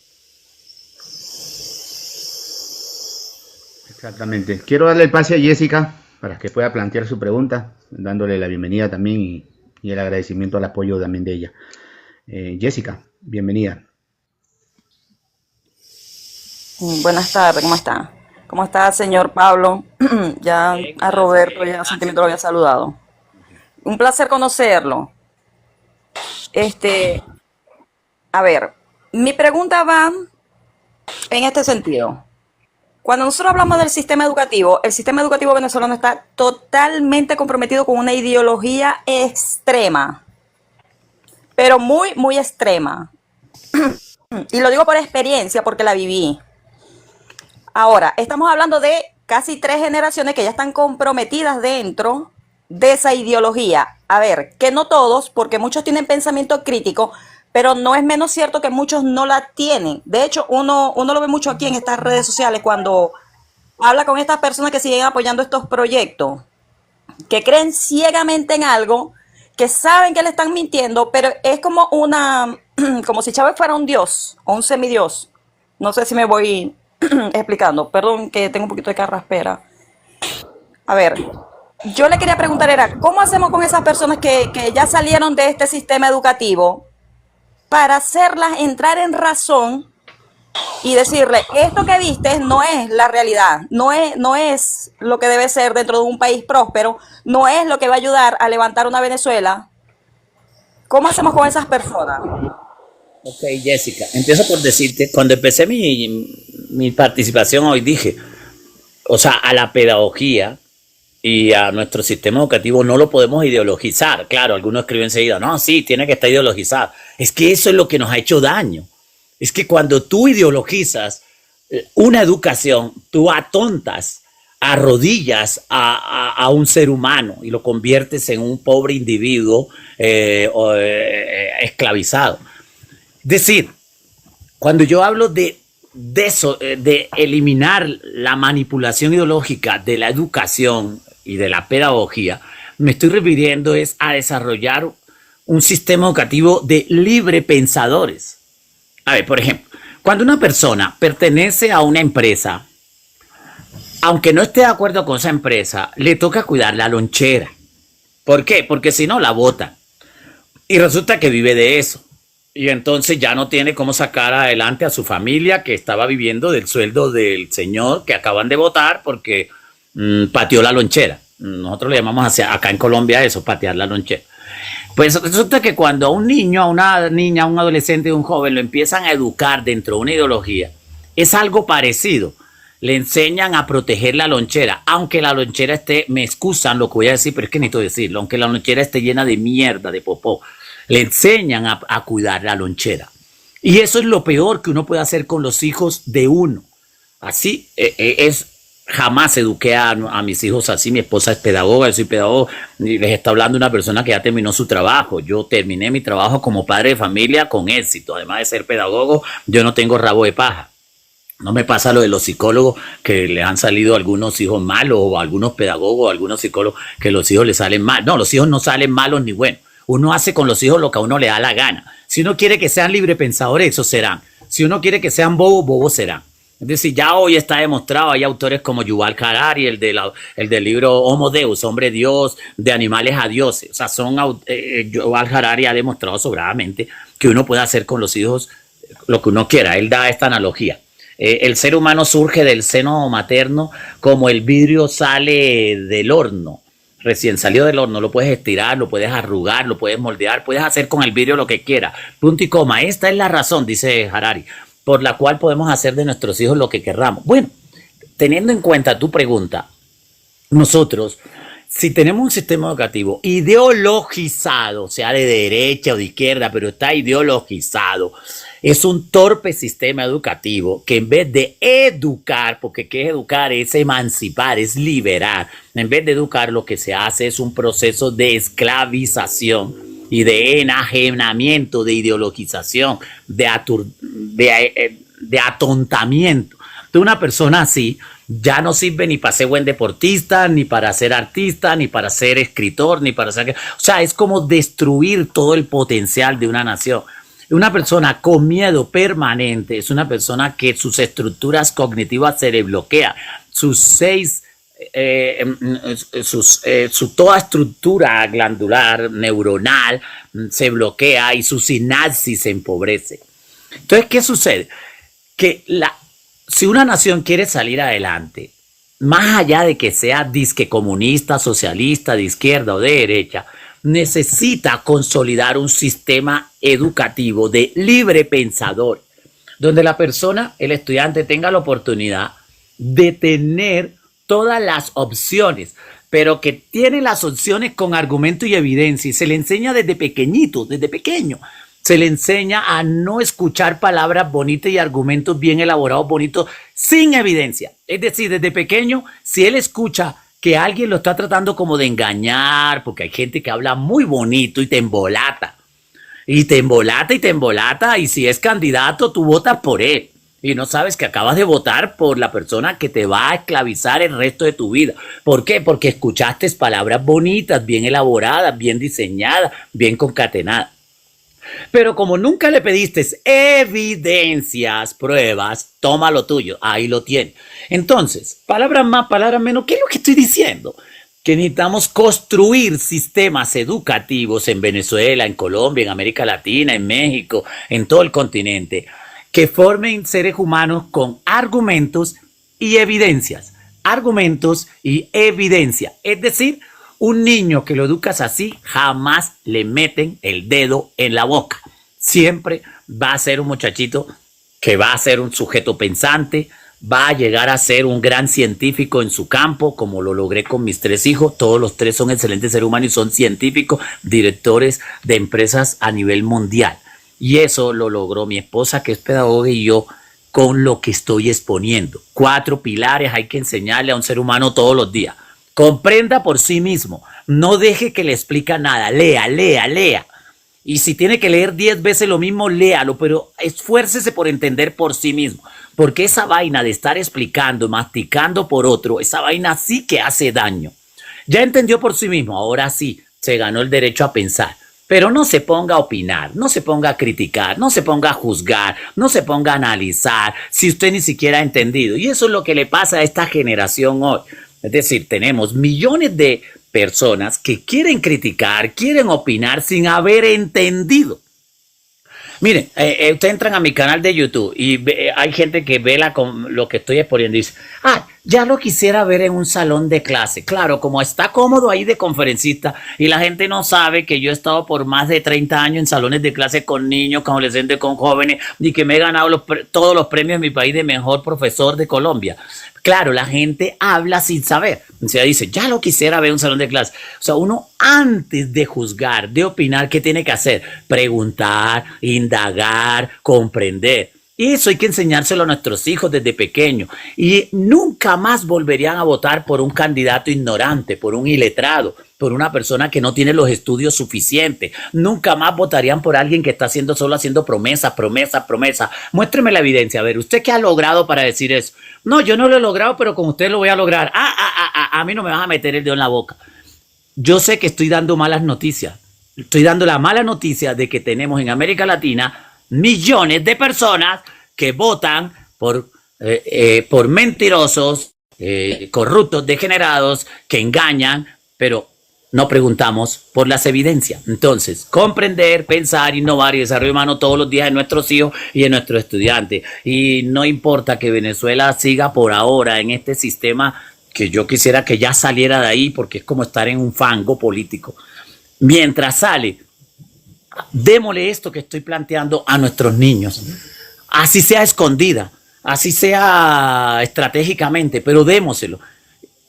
Exactamente. Quiero darle el pase a Jessica para que pueda plantear su pregunta, dándole la bienvenida también y el agradecimiento al apoyo también de ella. Jessica, bienvenida. Buenas tardes, ¿cómo está? ¿Cómo está, señor Pablo? Ya a Roberto ya hace un tiempo lo había saludado. Un placer conocerlo. A ver, mi pregunta va en este sentido. Cuando nosotros hablamos del sistema educativo, el sistema educativo venezolano está totalmente comprometido con una ideología extrema, pero muy, muy extrema. Y lo digo por experiencia, porque la viví. Ahora, estamos hablando de casi 3 generaciones que ya están comprometidas dentro de esa ideología. A ver, que no todos, porque muchos tienen pensamiento crítico, pero no es menos cierto que muchos no la tienen. De hecho, uno lo ve mucho aquí en estas redes sociales cuando habla con estas personas que siguen apoyando estos proyectos, que creen ciegamente en algo, que saben que le están mintiendo, pero es como como si Chávez fuera un dios o un semidios. No sé si me voy explicando. Perdón que tengo un poquito de carraspera. A ver, yo le quería preguntar, ¿cómo hacemos con esas personas que ya salieron de este sistema educativo para hacerlas entrar en razón y decirle, esto que viste no es la realidad, no es lo que debe ser dentro de un país próspero, no es lo que va a ayudar a levantar una Venezuela? ¿Cómo hacemos con esas personas? Ok, Jessica, empiezo por decirte, cuando empecé mi participación hoy dije, o sea, a la pedagogía y a nuestro sistema educativo no lo podemos ideologizar. Claro, algunos escriben enseguida, no, sí, tiene que estar ideologizado. Es que eso es lo que nos ha hecho daño. Es que cuando tú ideologizas una educación, tú atontas, arrodillas a un ser humano y lo conviertes en un pobre individuo esclavizado. Es decir, cuando yo hablo de eso, de eliminar la manipulación ideológica de la educación y de la pedagogía, me estoy refiriendo es a desarrollar un sistema educativo de libre pensadores. A ver, por ejemplo, cuando una persona pertenece a una empresa, aunque no esté de acuerdo con esa empresa, le toca cuidar la lonchera. ¿Por qué? Porque si no, la botan. Y resulta que vive de eso. Y entonces ya no tiene cómo sacar adelante a su familia que estaba viviendo del sueldo del señor que acaban de votar porque pateó la lonchera. Nosotros le llamamos acá en Colombia eso, patear la lonchera. Pues resulta que cuando a un niño, a una niña, a un adolescente, a un joven lo empiezan a educar dentro de una ideología, es algo parecido. Le enseñan a proteger la lonchera, aunque la lonchera esté, me excusan lo que voy a decir, pero es que necesito decirlo, aunque la lonchera esté llena de mierda, de popó, le enseñan a cuidar la lonchera. Y eso es lo peor que uno puede hacer con los hijos de uno. Así jamás eduqué a mis hijos así. Mi esposa es pedagoga, yo soy pedagogo, y les está hablando una persona que ya terminó su trabajo. Yo terminé mi trabajo como padre de familia con éxito. Además de ser pedagogo, yo no tengo rabo de paja. No me pasa lo de los psicólogos que le han salido algunos hijos malos, o algunos pedagogos, o algunos psicólogos que los hijos le salen mal. No, los hijos no salen malos ni buenos. Uno hace con los hijos lo que a uno le da la gana. Si uno quiere que sean librepensadores, eso serán. Si uno quiere que sean bobos, bobos serán. Es decir, ya hoy está demostrado, hay autores como Yuval Harari, el del libro Homo Deus, Hombre Dios, de animales a dioses. O sea, Yuval Harari ha demostrado sobradamente que uno puede hacer con los hijos lo que uno quiera. Él da esta analogía. El ser humano surge del seno materno como el vidrio sale del horno. Recién salió del horno, lo puedes estirar, lo puedes arrugar, lo puedes moldear, puedes hacer con el vidrio lo que quieras. Punto y coma. Esta es la razón, dice Harari, por la cual podemos hacer de nuestros hijos lo que querramos. Bueno, teniendo en cuenta tu pregunta, nosotros, si tenemos un sistema educativo ideologizado, sea de derecha o de izquierda, pero está ideologizado, es un torpe sistema educativo que en vez de educar, porque ¿qué es educar? Es emancipar, es liberar. En vez de educar, lo que se hace es un proceso de esclavización y de enajenamiento, de ideologización, de atontamiento. De una persona así ya no sirve ni para ser buen deportista, ni para ser artista, ni para ser escritor, ni para ser... O sea, es como destruir todo el potencial de una nación. Una persona con miedo permanente es una persona que sus estructuras cognitivas se le bloquean, toda estructura glandular, neuronal, se bloquea y su sinapsis se empobrece. Entonces, ¿qué sucede? Que si una nación quiere salir adelante, más allá de que sea disque comunista, socialista, de izquierda o de derecha, necesita consolidar un sistema educativo de libre pensador, donde la persona, el estudiante, tenga la oportunidad de tener todas las opciones, pero que tiene las opciones con argumento y evidencia, y se le enseña desde pequeñito, desde pequeño. Se le enseña a no escuchar palabras bonitas y argumentos bien elaborados, bonitos, sin evidencia. Es decir, desde pequeño, si él escucha que alguien lo está tratando como de engañar, porque hay gente que habla muy bonito y te embolata. Y te embolata y te embolata, y si es candidato, tú votas por él. Y no sabes que acabas de votar por la persona que te va a esclavizar el resto de tu vida. ¿Por qué? Porque escuchaste palabras bonitas, bien elaboradas, bien diseñadas, bien concatenadas. Pero como nunca le pediste evidencias, pruebas, toma lo tuyo, ahí lo tienes. Entonces, palabras más, palabras menos, ¿qué es lo que estoy diciendo? Que necesitamos construir sistemas educativos en Venezuela, en Colombia, en América Latina, en México, en todo el continente, que formen seres humanos con argumentos y evidencias. Argumentos y evidencia. Es decir, un niño que lo educas así, jamás le meten el dedo en la boca. Siempre va a ser un muchachito que va a ser un sujeto pensante, va a llegar a ser un gran científico en su campo, como lo logré con mis 3 hijos. Todos los 3 son excelentes seres humanos y son científicos, directores de empresas a nivel mundial. Y eso lo logró mi esposa, que es pedagoga, y yo, con lo que estoy exponiendo. 4 pilares hay que enseñarle a un ser humano todos los días. Comprenda por sí mismo. No deje que le explique nada. Lea, lea, lea. Y si tiene que leer 10 veces lo mismo, léalo, pero esfuércese por entender por sí mismo. Porque esa vaina de estar explicando, masticando por otro, esa vaina sí que hace daño. Ya entendió por sí mismo, ahora sí, se ganó el derecho a pensar. Pero no se ponga a opinar, no se ponga a criticar, no se ponga a juzgar, no se ponga a analizar si usted ni siquiera ha entendido. Y eso es lo que le pasa a esta generación hoy. Es decir, tenemos millones de personas que quieren criticar, quieren opinar sin haber entendido. Miren, ustedes entran a mi canal de YouTube y hay gente que ve lo que estoy exponiendo y dice, ya lo quisiera ver en un salón de clase. Claro, como está cómodo ahí de conferencista y la gente no sabe que yo he estado por más de 30 años en salones de clase con niños, con adolescentes, con jóvenes y que me he ganado todos los premios en mi país de mejor profesor de Colombia. Claro, la gente habla sin saber. O sea, dice, ya lo quisiera ver en un salón de clase. O sea, uno antes de juzgar, de opinar, ¿qué tiene que hacer? Preguntar, indagar, comprender. Y eso hay que enseñárselo a nuestros hijos desde pequeños. Y nunca más volverían a votar por un candidato ignorante, por un iletrado, por una persona que no tiene los estudios suficientes. Nunca más votarían por alguien que está solo haciendo promesas, promesas, promesas. Muéstreme la evidencia. A ver, ¿usted qué ha logrado para decir eso? No, yo no lo he logrado, pero con usted lo voy a lograr. A mí no me vas a meter el dedo en la boca. Yo sé que estoy dando malas noticias. Estoy dando la mala noticia de que tenemos en América Latina millones de personas que votan por mentirosos, corruptos, degenerados, que engañan, pero no preguntamos por las evidencias. Entonces, comprender, pensar, innovar y desarrollo humano todos los días en nuestros hijos y en nuestros estudiantes. Y no importa que Venezuela siga por ahora en este sistema que yo quisiera que ya saliera de ahí porque es como estar en un fango político. Mientras sale, démosle esto que estoy planteando a nuestros niños. Así sea escondida, así sea estratégicamente, pero démoselo.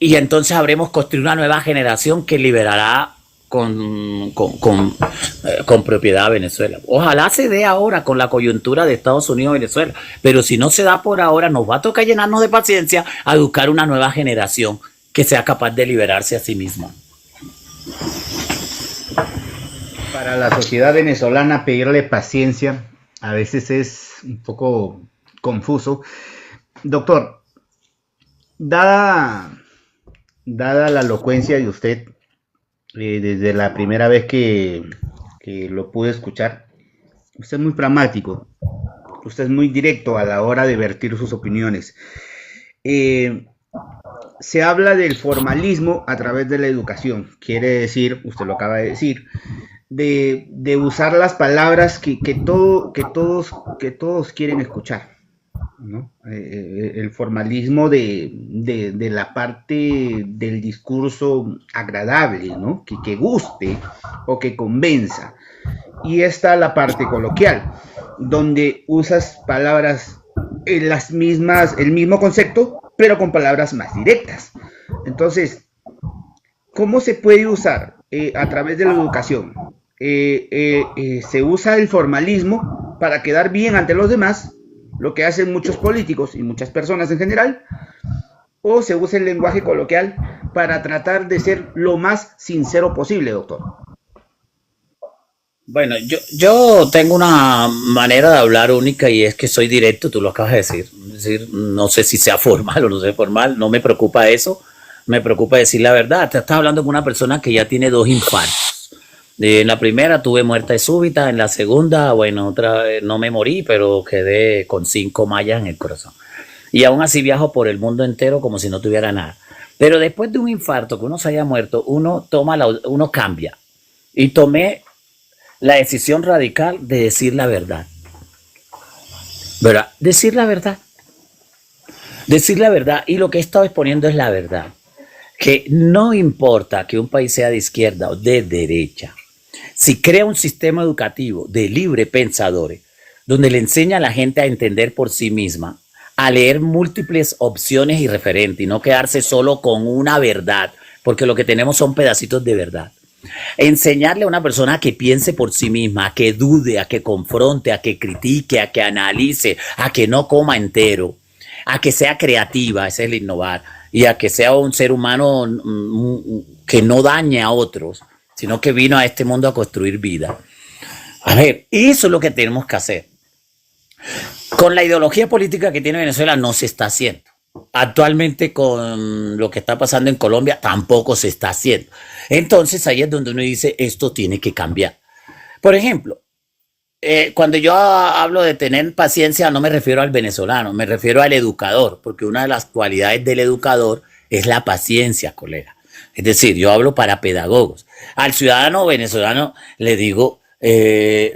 Y entonces habremos construido una nueva generación que liberará con propiedad a Venezuela. Ojalá se dé ahora con la coyuntura de Estados Unidos y Venezuela, pero si no se da por ahora, nos va a tocar llenarnos de paciencia a educar una nueva generación que sea capaz de liberarse a sí misma. Para la sociedad venezolana pedirle paciencia a veces es un poco confuso. Doctor, dada la elocuencia de usted, desde la primera vez que lo pude escuchar, usted es muy pragmático, usted es muy directo a la hora de vertir sus opiniones. Se habla del formalismo a través de la educación, quiere decir, usted lo acaba de decir, de usar las palabras que todos quieren escuchar, ¿no? El formalismo de la parte del discurso agradable, ¿no? Que guste o que convenza. Y está la parte coloquial, donde usas palabras el mismo concepto, pero con palabras más directas. Entonces, ¿cómo se puede usar a través de la educación? Se usa el formalismo para quedar bien ante los demás, lo que hacen muchos políticos y muchas personas en general, o se usa el lenguaje coloquial para tratar de ser lo más sincero posible, doctor. Bueno, yo tengo una manera de hablar única y es que soy directo, tú lo acabas de decir. Es decir, no sé si sea formal o no sea formal, no me preocupa eso, me preocupa decir la verdad. Te estás hablando con una persona que ya tiene 2 infartos. En la primera tuve muerte súbita, en la segunda, bueno, otra vez no me morí, pero quedé con 5 mallas en el corazón. Y aún así viajo por el mundo entero como si no tuviera nada. Pero después de un infarto, que uno se haya muerto, uno cambia. Y tomé la decisión radical de decir la verdad. ¿Verdad? Decir la verdad. Decir la verdad. Y lo que he estado exponiendo es la verdad. Que no importa que un país sea de izquierda o de derecha, si crea un sistema educativo de libre pensadores, donde le enseña a la gente a entender por sí misma, a leer múltiples opciones y referentes y no quedarse solo con una verdad, porque lo que tenemos son pedacitos de verdad. Enseñarle a una persona a que piense por sí misma, a que dude, a que confronte, a que critique, a que analice, a que no coma entero, a que sea creativa, ese es el innovar, y a que sea un ser humano que no dañe a otros, sino que vino a este mundo a construir vida. A ver, eso es lo que tenemos que hacer. Con la ideología política que tiene Venezuela no se está haciendo. Actualmente con lo que está pasando en Colombia tampoco se está haciendo. Entonces ahí es donde uno dice, esto tiene que cambiar. Por ejemplo, cuando yo hablo de tener paciencia, no me refiero al venezolano, me refiero al educador, porque una de las cualidades del educador es la paciencia, colega. Es decir, yo hablo para pedagogos. Al ciudadano venezolano le digo,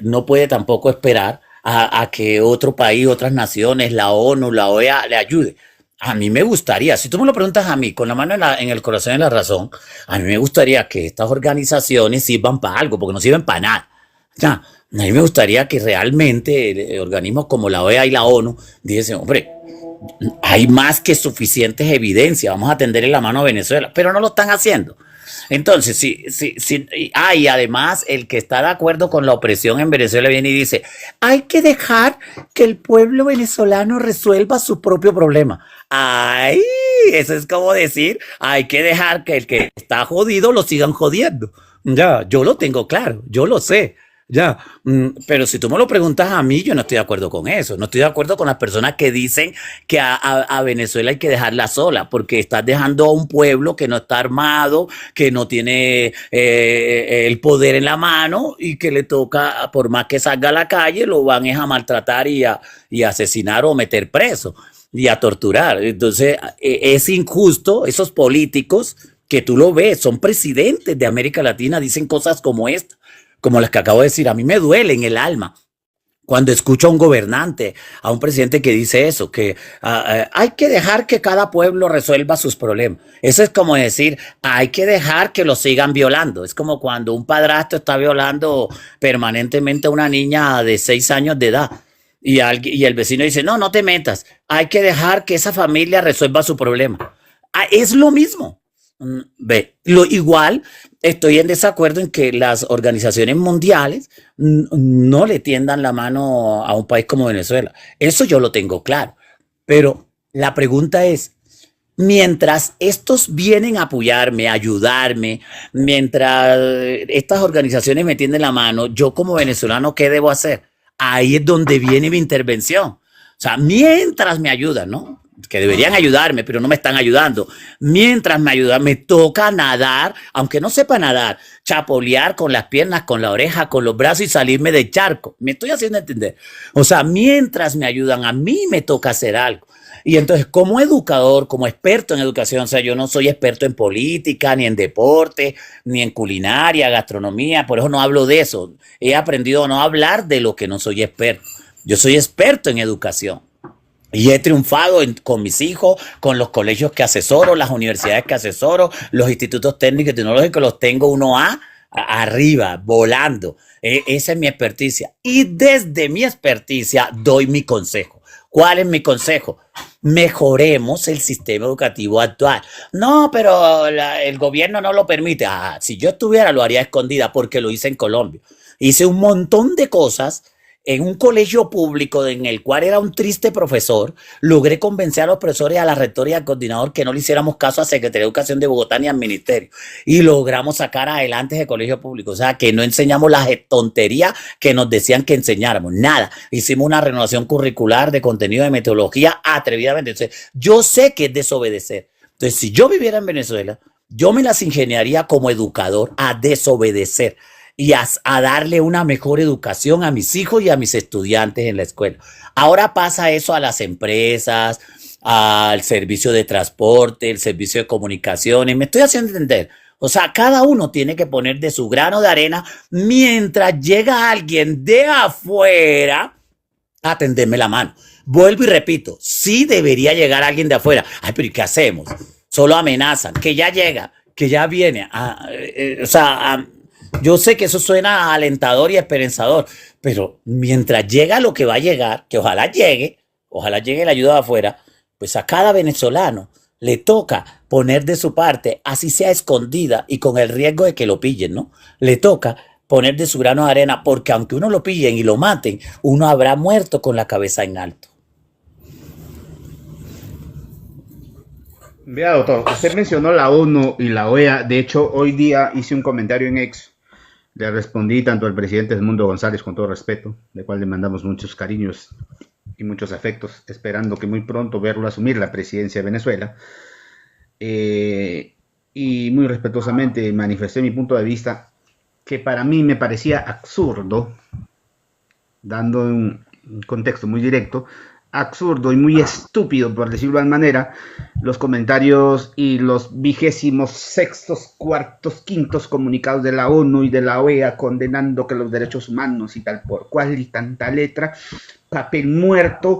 no puede tampoco esperar a que otro país, otras naciones, la ONU, la OEA le ayude. A mí me gustaría, si tú me lo preguntas a mí, con la mano en el corazón y en la razón, a mí me gustaría que estas organizaciones sirvan para algo, porque no sirven para nada. Ya, a mí me gustaría que realmente organismos como la OEA y la ONU dijesen, hombre, hay más que suficientes evidencias, vamos a tenderle la mano a Venezuela, pero no lo están haciendo. Entonces, y además el que está de acuerdo con la opresión en Venezuela viene y dice, hay que dejar que el pueblo venezolano resuelva su propio problema. Ay, eso es como decir, hay que dejar que el que está jodido lo sigan jodiendo. Ya, yo lo tengo claro, yo lo sé. Ya, pero si tú me lo preguntas a mí, yo no estoy de acuerdo con eso. No estoy de acuerdo con las personas que dicen que a Venezuela hay que dejarla sola, porque estás dejando a un pueblo que no está armado, que no tiene el poder en la mano y que le toca, por más que salga a la calle, lo van a maltratar y a asesinar o meter preso y a torturar. Entonces, es injusto esos políticos que tú lo ves, son presidentes de América Latina, dicen cosas como esta, como las que acabo de decir. A mí me duele en el alma cuando escucho a un gobernante, a un presidente que dice eso, que hay que dejar que cada pueblo resuelva sus problemas. Eso es como decir, hay que dejar que lo sigan violando. Es como cuando un padrastro está violando permanentemente a una niña de 6 años de edad. Y el vecino dice, no, no te metas, hay que dejar que esa familia resuelva su problema. Es lo mismo. Ve, lo igual estoy en desacuerdo en que las organizaciones mundiales no le tiendan la mano a un país como Venezuela. Eso yo lo tengo claro. Pero la pregunta es, mientras estos vienen a apoyarme, a ayudarme, mientras estas organizaciones me tienden la mano, yo como venezolano, ¿qué debo hacer? Ahí es donde viene mi intervención. O sea, mientras me ayudan, ¿no? Que deberían ayudarme, pero no me están ayudando. Mientras me ayudan, me toca nadar, aunque no sepa nadar, chapolear con las piernas, con la oreja, con los brazos y salirme del charco. Me estoy haciendo entender. O sea, mientras me ayudan, a mí me toca hacer algo. Y entonces, como educador, como experto en educación, o sea, yo no soy experto en política, ni en deporte, ni en culinaria, gastronomía, por eso no hablo de eso. He aprendido a no hablar de lo que no soy experto. Yo soy experto en educación. Y he triunfado con mis hijos, con los colegios que asesoro, las universidades que asesoro, los institutos técnicos y tecnológicos, los tengo uno arriba, volando. Esa es mi experticia. Y desde mi experticia doy mi consejo. ¿Cuál es mi consejo? Mejoremos el sistema educativo actual. No, pero el gobierno no lo permite. Si yo estuviera, lo haría a escondida porque lo hice en Colombia. Hice un montón de cosas en un colegio público en el cual era un triste profesor. Logré convencer a los profesores, a la rectora y al coordinador que no le hiciéramos caso a Secretaría de Educación de Bogotá ni al ministerio. Y logramos sacar adelante ese colegio público. O sea, que no enseñamos las tonterías que nos decían que enseñáramos. Nada. Hicimos una renovación curricular de contenido de metodología atrevidamente. Entonces, yo sé que es desobedecer. Entonces, si yo viviera en Venezuela, yo me las ingeniaría como educador a desobedecer y a darle una mejor educación a mis hijos y a mis estudiantes en la escuela. Ahora pasa eso a las empresas, al servicio de transporte, el servicio de comunicaciones. Me estoy haciendo entender. O sea, cada uno tiene que poner de su grano de arena mientras llega alguien de afuera a tenderme la mano. Vuelvo y repito, sí debería llegar alguien de afuera. Ay, pero ¿y qué hacemos? Solo amenazan, que ya llega, que ya viene. Yo sé que eso suena alentador y esperanzador, pero mientras llega lo que va a llegar, que ojalá llegue la ayuda de afuera, pues a cada venezolano le toca poner de su parte, así sea escondida y con el riesgo de que lo pillen, ¿no? Le toca poner de su grano de arena, porque aunque uno lo pillen y lo maten, uno habrá muerto con la cabeza en alto. Vea, doctor, usted mencionó la ONU y la OEA. De hecho, hoy día hice un comentario en X. Le respondí tanto al presidente Edmundo González, con todo respeto, de cual le mandamos muchos cariños y muchos afectos, esperando que muy pronto verlo asumir la presidencia de Venezuela. Y muy respetuosamente manifesté mi punto de vista, que para mí me parecía absurdo, dando un contexto muy directo, absurdo y muy estúpido, por decirlo de manera, los comentarios y los 26º, cuartos, quintos comunicados de la ONU y de la OEA condenando que los derechos humanos y tal por cual y tanta letra, papel muerto,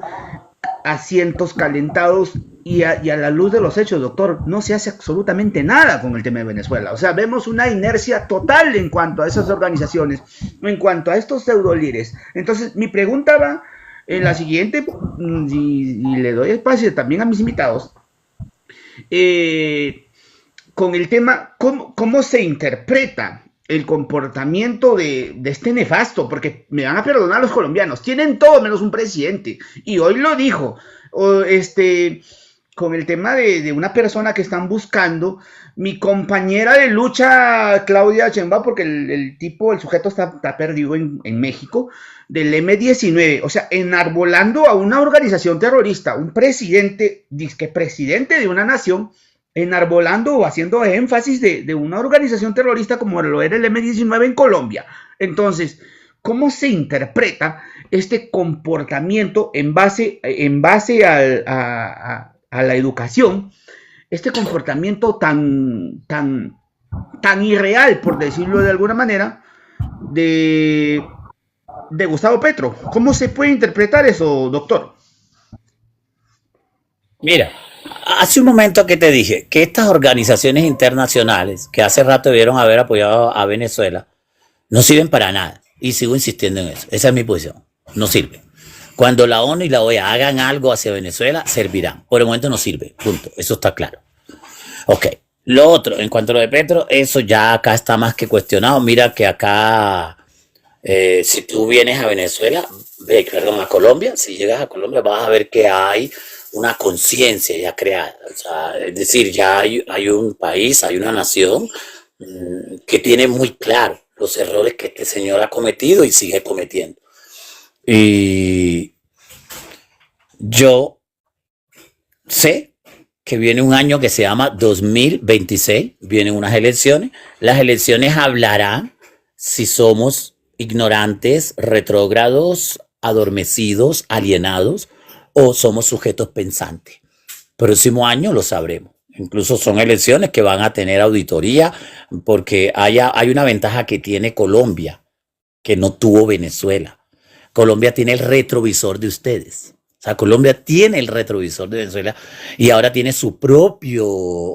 asientos calentados y a la luz de los hechos, doctor, no se hace absolutamente nada con el tema de Venezuela. O sea, vemos una inercia total en cuanto a esas organizaciones, en cuanto a estos pseudolíderes. Entonces, mi pregunta va en la siguiente, y le doy espacio también a mis invitados, con el tema, ¿cómo se interpreta el comportamiento de este nefasto? Porque me van a perdonar los colombianos, tienen todo menos un presidente, y hoy lo dijo, con el tema de una persona que están buscando, mi compañera de lucha, Claudia Sheinbaum, porque el sujeto está perdido en México, del M-19, o sea, enarbolando a una organización terrorista, un presidente, disque presidente de una nación, enarbolando o haciendo énfasis de una organización terrorista como lo era el M-19 en Colombia. Entonces, ¿cómo se interpreta este comportamiento en base a la educación? Este comportamiento tan irreal, por decirlo de alguna manera, de Gustavo Petro. ¿Cómo se puede interpretar eso, doctor? Mira, hace un momento que te dije que estas organizaciones internacionales que hace rato debieron haber apoyado a Venezuela no sirven para nada. Y sigo insistiendo en eso. Esa es mi posición. No sirve. Cuando la ONU y la OEA hagan algo hacia Venezuela, servirán. Por el momento no sirve. Punto. Eso está claro. Ok. Lo otro, en cuanto a lo de Petro, eso ya acá está más que cuestionado. Mira que acá, si tú vienes a Venezuela, perdón, a Colombia, si llegas a Colombia vas a ver que hay una conciencia ya creada. O sea, es decir, ya hay un país, hay una nación que tiene muy claro los errores que este señor ha cometido y sigue cometiendo. Y yo sé que viene un año que se llama 2026, vienen unas elecciones. Las elecciones hablarán si somos ignorantes, retrógrados, adormecidos, alienados o somos sujetos pensantes. Próximo año lo sabremos. Incluso son elecciones que van a tener auditoría porque hay una ventaja que tiene Colombia que no tuvo Venezuela. Colombia tiene el retrovisor de ustedes. O sea, Colombia tiene el retrovisor de Venezuela y ahora tiene su propia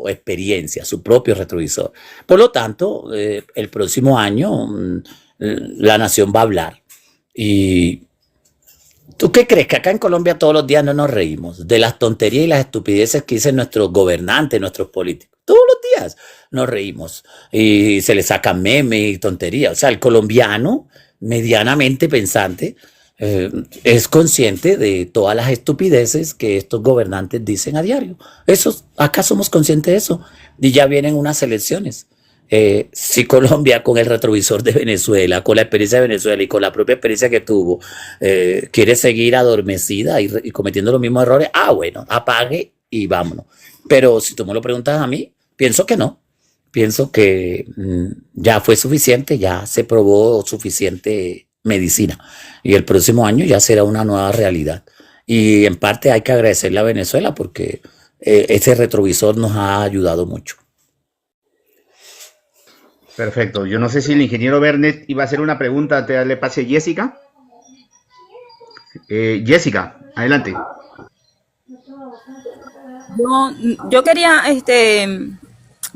experiencia, su propio retrovisor. Por lo tanto, el próximo año la nación va a hablar. ¿Y tú qué crees? Que acá en Colombia todos los días no nos reímos de las tonterías y las estupideces que dicen nuestros gobernantes, nuestros políticos. Todos los días nos reímos y se le sacan memes y tonterías. O sea, el colombiano medianamente pensante es consciente de todas las estupideces que estos gobernantes dicen a diario. Acá somos conscientes de eso y ya vienen unas elecciones. Si Colombia, con el retrovisor de Venezuela, con la experiencia de Venezuela y con la propia experiencia que tuvo, quiere seguir adormecida y cometiendo los mismos errores, bueno, apague y vámonos. Pero si tú me lo preguntas a mí, pienso que no. Pienso que ya fue suficiente, ya se probó suficiente medicina y el próximo año ya será una nueva realidad. Y en parte hay que agradecerle a Venezuela porque ese retrovisor nos ha ayudado mucho. Perfecto. Yo no sé si el ingeniero Bernet iba a hacer una pregunta, te le pase a Jessica. Jessica, adelante. Yo quería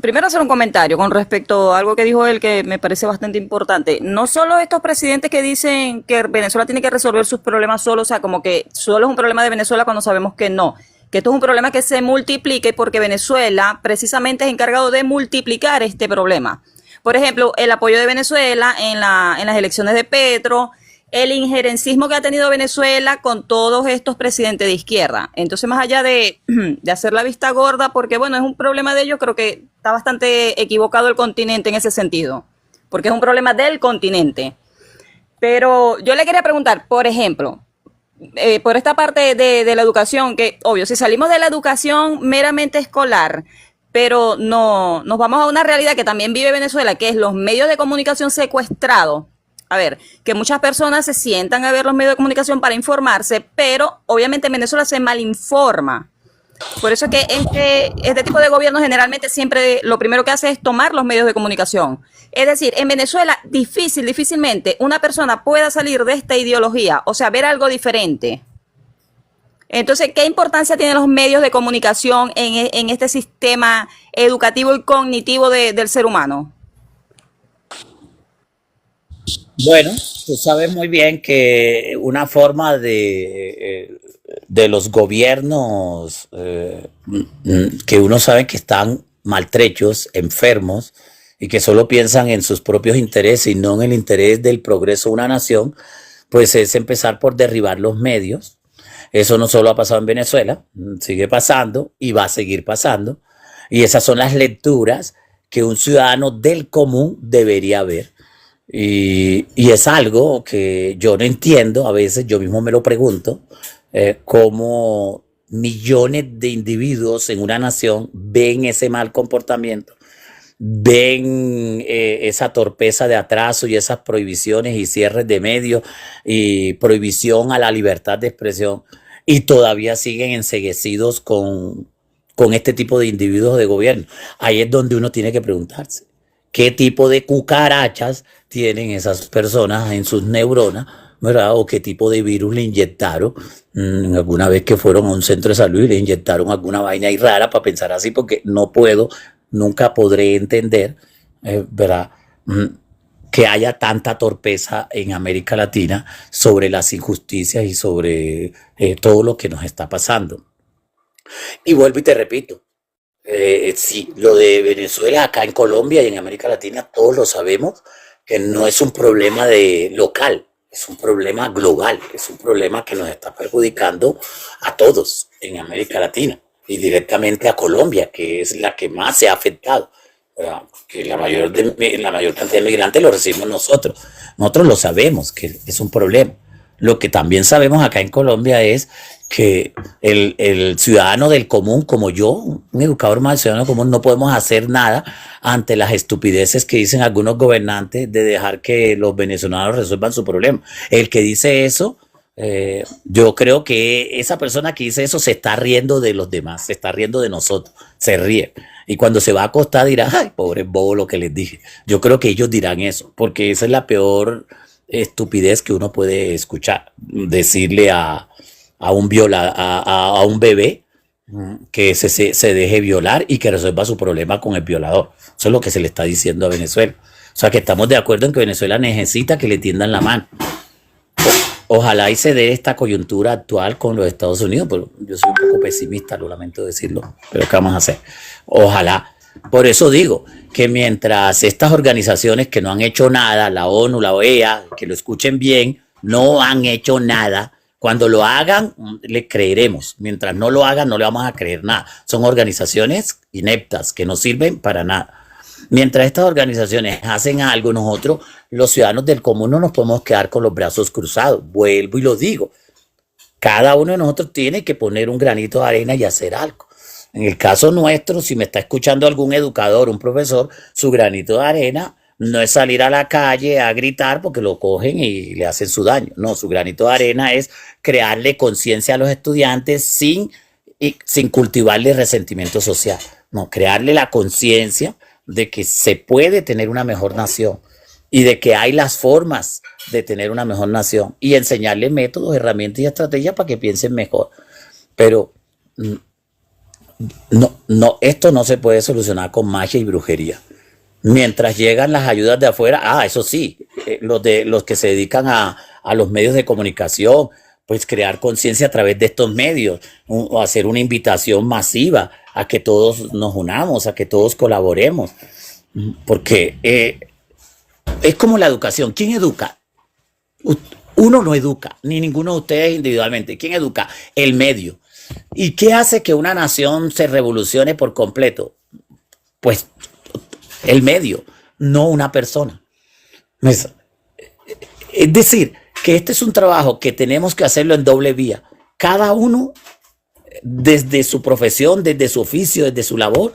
primero hacer un comentario con respecto a algo que dijo él que me parece bastante importante. No solo estos presidentes que dicen que Venezuela tiene que resolver sus problemas solo, o sea, como que solo es un problema de Venezuela cuando sabemos que no. Que esto es un problema que se multiplique porque Venezuela precisamente es encargado de multiplicar este problema. Por ejemplo, el apoyo de Venezuela en las elecciones de Petro, el injerencismo que ha tenido Venezuela con todos estos presidentes de izquierda. Entonces, más allá de hacer la vista gorda, porque bueno, es un problema de ellos, creo que está bastante equivocado el continente en ese sentido, porque es un problema del continente. Pero yo le quería preguntar, por ejemplo, por esta parte de la educación, que obvio, si salimos de la educación meramente escolar, pero no nos vamos a una realidad que también vive Venezuela, que es los medios de comunicación secuestrados. A ver, que muchas personas se sientan a ver los medios de comunicación para informarse, pero obviamente en Venezuela se malinforma. Por eso es que este tipo de gobierno generalmente siempre lo primero que hace es tomar los medios de comunicación. Es decir, en Venezuela difícilmente una persona pueda salir de esta ideología, o sea, ver algo diferente. Entonces, ¿qué importancia tienen los medios de comunicación en este sistema educativo y cognitivo del ser humano? Bueno, tú sabes muy bien que una forma de los gobiernos que uno sabe que están maltrechos, enfermos y que solo piensan en sus propios intereses y no en el interés del progreso de una nación, pues es empezar por derribar los medios. Eso no solo ha pasado en Venezuela, sigue pasando y va a seguir pasando. Y esas son las lecturas que un ciudadano del común debería ver. Y es algo que yo no entiendo, a veces yo mismo me lo pregunto, cómo millones de individuos en una nación ven ese mal comportamiento, ven esa torpeza de atraso y esas prohibiciones y cierres de medios y prohibición a la libertad de expresión y todavía siguen enceguecidos con este tipo de individuos de gobierno. Ahí es donde uno tiene que preguntarse qué tipo de cucarachas tienen esas personas en sus neuronas, ¿verdad? O qué tipo de virus le inyectaron alguna vez que fueron a un centro de salud y le inyectaron alguna vaina ahí rara para pensar así, porque nunca podré entender, ¿verdad? Que haya tanta torpeza en América Latina sobre las injusticias y sobre todo lo que nos está pasando. Y vuelvo y te repito, sí, lo de Venezuela acá en Colombia y en América Latina todos lo sabemos, que no es un problema local, es un problema global, es un problema que nos está perjudicando a todos en América Latina y directamente a Colombia, que es la que más se ha afectado, ¿verdad? Que la mayor cantidad de migrantes lo recibimos nosotros. Nosotros lo sabemos que es un problema. Lo que también sabemos acá en Colombia es que el ciudadano del común, como yo, un educador más ciudadano común, no podemos hacer nada ante las estupideces que dicen algunos gobernantes de dejar que los venezolanos resuelvan su problema. El que dice eso, yo creo que esa persona que dice eso se está riendo de los demás, se está riendo de nosotros, se ríe. Y cuando se va a acostar dirá, ay, pobre bobo lo que les dije. Yo creo que ellos dirán eso, porque esa es la peor estupidez que uno puede escuchar, decirle a un bebé que se deje violar y que resuelva su problema con el violador. Eso es lo que se le está diciendo a Venezuela. O sea que estamos de acuerdo en que Venezuela necesita que le tiendan la mano. Ojalá y se dé esta coyuntura actual con los Estados Unidos, pero yo soy un poco pesimista, lo lamento decirlo, pero ¿qué vamos a hacer? Ojalá. Por eso digo que mientras estas organizaciones que no han hecho nada, la ONU, la OEA, que lo escuchen bien, no han hecho nada, cuando lo hagan, le creeremos. Mientras no lo hagan, no le vamos a creer nada. Son organizaciones ineptas que no sirven para nada. Mientras estas organizaciones hacen algo, nosotros, los ciudadanos del común, no nos podemos quedar con los brazos cruzados. Vuelvo y lo digo. Cada uno de nosotros tiene que poner un granito de arena y hacer algo. En el caso nuestro, si me está escuchando algún educador, un profesor, su granito de arena no es salir a la calle a gritar porque lo cogen y le hacen su daño. No, su granito de arena es crearle conciencia a los estudiantes sin cultivarle resentimiento social. No, crearle la conciencia de que se puede tener una mejor nación y de que hay las formas de tener una mejor nación y enseñarle métodos, herramientas y estrategias para que piensen mejor. Pero esto no se puede solucionar con magia y brujería. Mientras llegan las ayudas de afuera, eso sí, los que se dedican a los medios de comunicación, pues crear conciencia a través de estos medios, o hacer una invitación masiva a que todos nos unamos, a que todos colaboremos, porque es como la educación. ¿Quién educa? Uno no educa, ni ninguno de ustedes individualmente. ¿Quién educa? El medio. ¿Y qué hace que una nación se revolucione por completo? Pues el medio, no una persona. Es decir, que este es un trabajo que tenemos que hacerlo en doble vía. Cada uno desde su profesión, desde su oficio, desde su labor,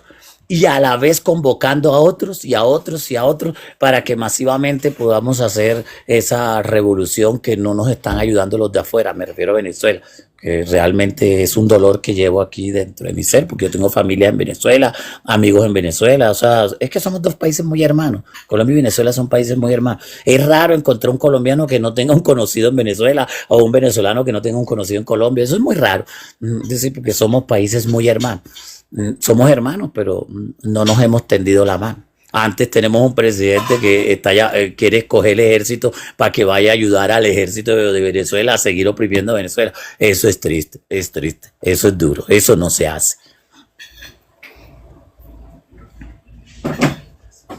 y a la vez convocando a otros y a otros y a otros para que masivamente podamos hacer esa revolución que no nos están ayudando los de afuera. Me refiero a Venezuela, que realmente es un dolor que llevo aquí dentro de mi ser, porque yo tengo familia en Venezuela, amigos en Venezuela, o sea, es que somos dos países muy hermanos. Colombia y Venezuela son países muy hermanos. Es raro encontrar un colombiano que no tenga un conocido en Venezuela o un venezolano que no tenga un conocido en Colombia. Eso es muy raro, es decir, porque somos países muy hermanos. Somos hermanos, pero no nos hemos tendido la mano. Antes tenemos un presidente que quiere escoger el ejército para que vaya a ayudar al ejército de Venezuela a seguir oprimiendo a Venezuela. Eso es triste, eso es duro, eso no se hace.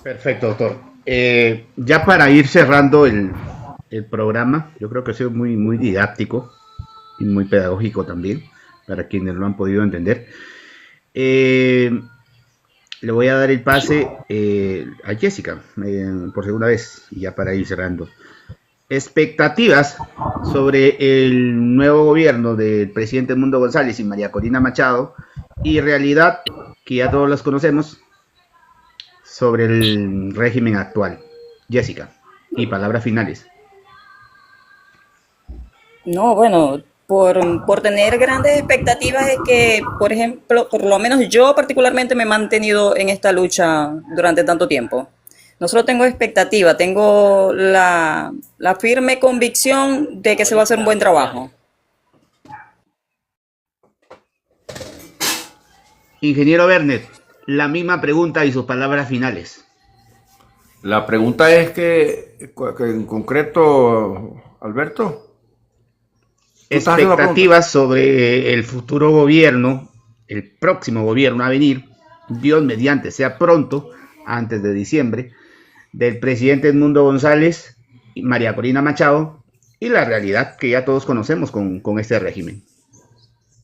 Perfecto, doctor. Ya para ir cerrando el programa, yo creo que ha sido muy, muy didáctico y muy pedagógico también, para quienes lo han podido entender. Le voy a dar el pase a Jessica por segunda vez, y ya para ir cerrando. Expectativas sobre el nuevo gobierno del presidente Edmundo González y María Corina Machado, y realidad que ya todos las conocemos sobre el régimen actual. Jessica, y palabras finales. No, bueno, por tener grandes expectativas es que, por ejemplo, por lo menos yo particularmente me he mantenido en esta lucha durante tanto tiempo. No solo tengo expectativa, tengo la firme convicción de que se va a hacer un buen trabajo. Ingeniero Bernet, la misma pregunta y sus palabras finales. La pregunta es que en concreto, Alberto, expectativas sobre el futuro gobierno, el próximo gobierno a venir, Dios mediante sea pronto, antes de diciembre, del presidente Edmundo González y María Corina Machado, y la realidad que ya todos conocemos con este régimen.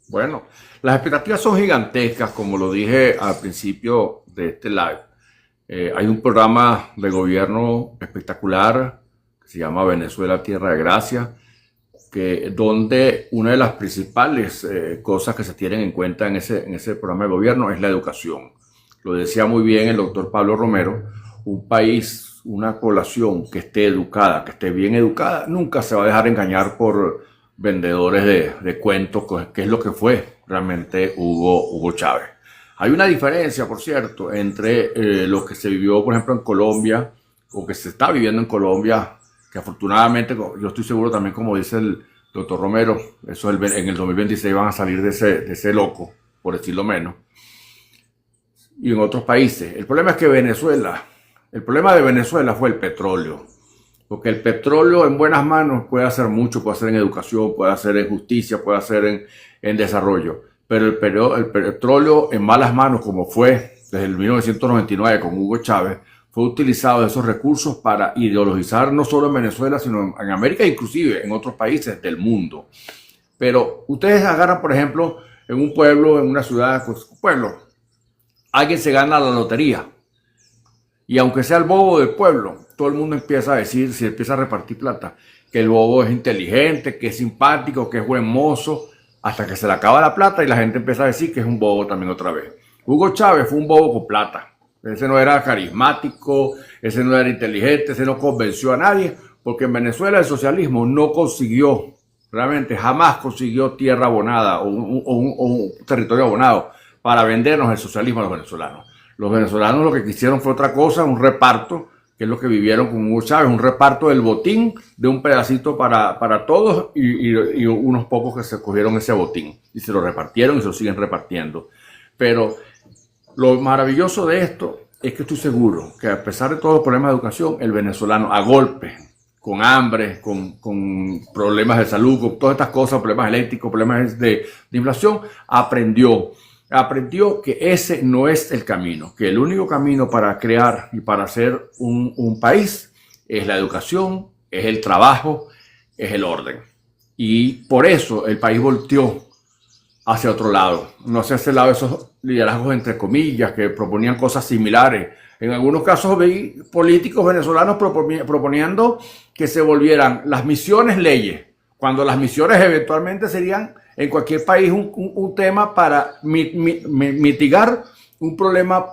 Bueno, las expectativas son gigantescas, como lo dije al principio de este live. Hay un programa de gobierno espectacular que se llama Venezuela Tierra de Gracia, donde una de las principales cosas que se tienen en cuenta en ese programa de gobierno es la educación. Lo decía muy bien el doctor Pablo Romero: un país, una población que esté educada, que esté bien educada, nunca se va a dejar engañar por vendedores de cuentos, que es lo que fue realmente Hugo Chávez. Hay una diferencia, por cierto, entre lo que se vivió, por ejemplo, en Colombia, o que se está viviendo en Colombia, que afortunadamente, yo estoy seguro también, como dice el doctor Romero, eso en el 2026 van a salir de ese loco, por decirlo menos, y en otros países. El problema es que el problema de Venezuela fue el petróleo, porque el petróleo en buenas manos puede hacer mucho, puede hacer en educación, puede hacer en justicia, puede hacer en desarrollo, pero el petróleo en malas manos, como fue desde el 1999 con Hugo Chávez, fue utilizado esos recursos para ideologizar no solo en Venezuela, sino en América, inclusive en otros países del mundo. Pero ustedes agarran, por ejemplo, en un pueblo, en una ciudad, alguien se gana la lotería, y aunque sea el bobo del pueblo, todo el mundo empieza a decir, si empieza a repartir plata, que el bobo es inteligente, que es simpático, que es buen mozo, hasta que se le acaba la plata y la gente empieza a decir que es un bobo también otra vez. Hugo Chávez fue un bobo con plata. Ese no era carismático, ese no era inteligente, ese no convenció a nadie, porque en Venezuela el socialismo no consiguió, realmente jamás consiguió tierra abonada o un territorio abonado para vendernos el socialismo a los venezolanos. Los venezolanos lo que quisieron fue otra cosa, un reparto, que es lo que vivieron con Hugo Chávez, un reparto del botín, de un pedacito para todos y unos pocos que se cogieron ese botín y se lo repartieron y se lo siguen repartiendo. Pero lo maravilloso de esto es que estoy seguro que, a pesar de todos los problemas de educación, el venezolano, a golpe, con hambre, con problemas de salud, con todas estas cosas, problemas eléctricos, problemas de inflación, aprendió que ese no es el camino, que el único camino para crear y para hacer un país es la educación, es el trabajo, es el orden. Y por eso el país volteó hacia otro lado, no hacia ese lado de esos liderazgos entre comillas que proponían cosas similares. En algunos casos vi políticos venezolanos proponiendo que se volvieran las misiones leyes, cuando las misiones eventualmente serían en cualquier país un tema para mitigar un problema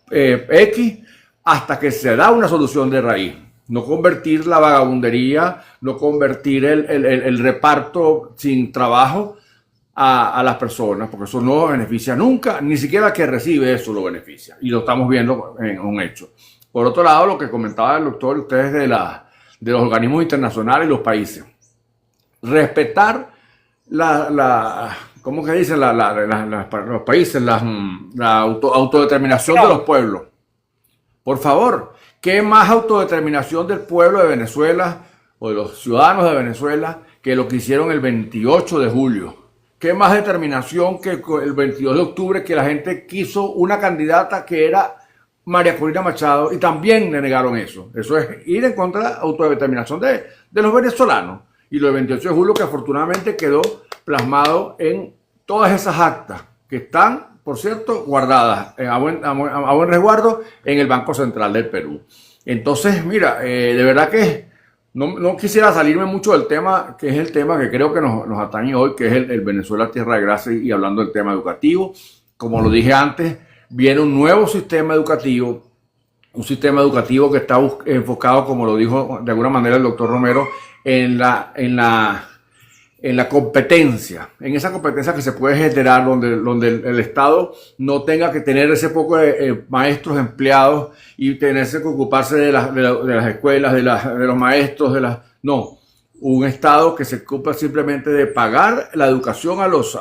X hasta que se da una solución de raíz. No convertir la vagabundería, no convertir el reparto sin trabajo a las personas, porque eso no beneficia nunca, ni siquiera el que recibe eso lo beneficia, y lo estamos viendo en un hecho. Por otro lado, lo que comentaba el doctor, ustedes de los organismos internacionales y los países, respetar ¿cómo que dicen? Los países, la autodeterminación de los pueblos. Por favor, ¿qué más autodeterminación del pueblo de Venezuela o de los ciudadanos de Venezuela que lo que hicieron el 28 de julio? ¿Qué más determinación que el 22 de octubre, que la gente quiso una candidata que era María Corina Machado y también le negaron eso? Eso es ir en contra de la autodeterminación de los venezolanos. Y lo del 28 de julio, que afortunadamente quedó plasmado en todas esas actas que están, por cierto, guardadas a buen resguardo en el Banco Central del Perú. Entonces, mira, de verdad que no quisiera salirme mucho del tema, que es el tema que creo que nos atañe hoy, que es el Venezuela Tierra de Gracia, y hablando del tema educativo. Como lo dije antes, viene un nuevo sistema educativo, un sistema educativo que está enfocado, como lo dijo de alguna manera el doctor Romero, en la competencia, en esa competencia que se puede generar donde el Estado no tenga que tener ese poco de maestros empleados y tenerse que ocuparse de las escuelas, de los maestros, no, un Estado que se ocupa simplemente de pagar la educación a los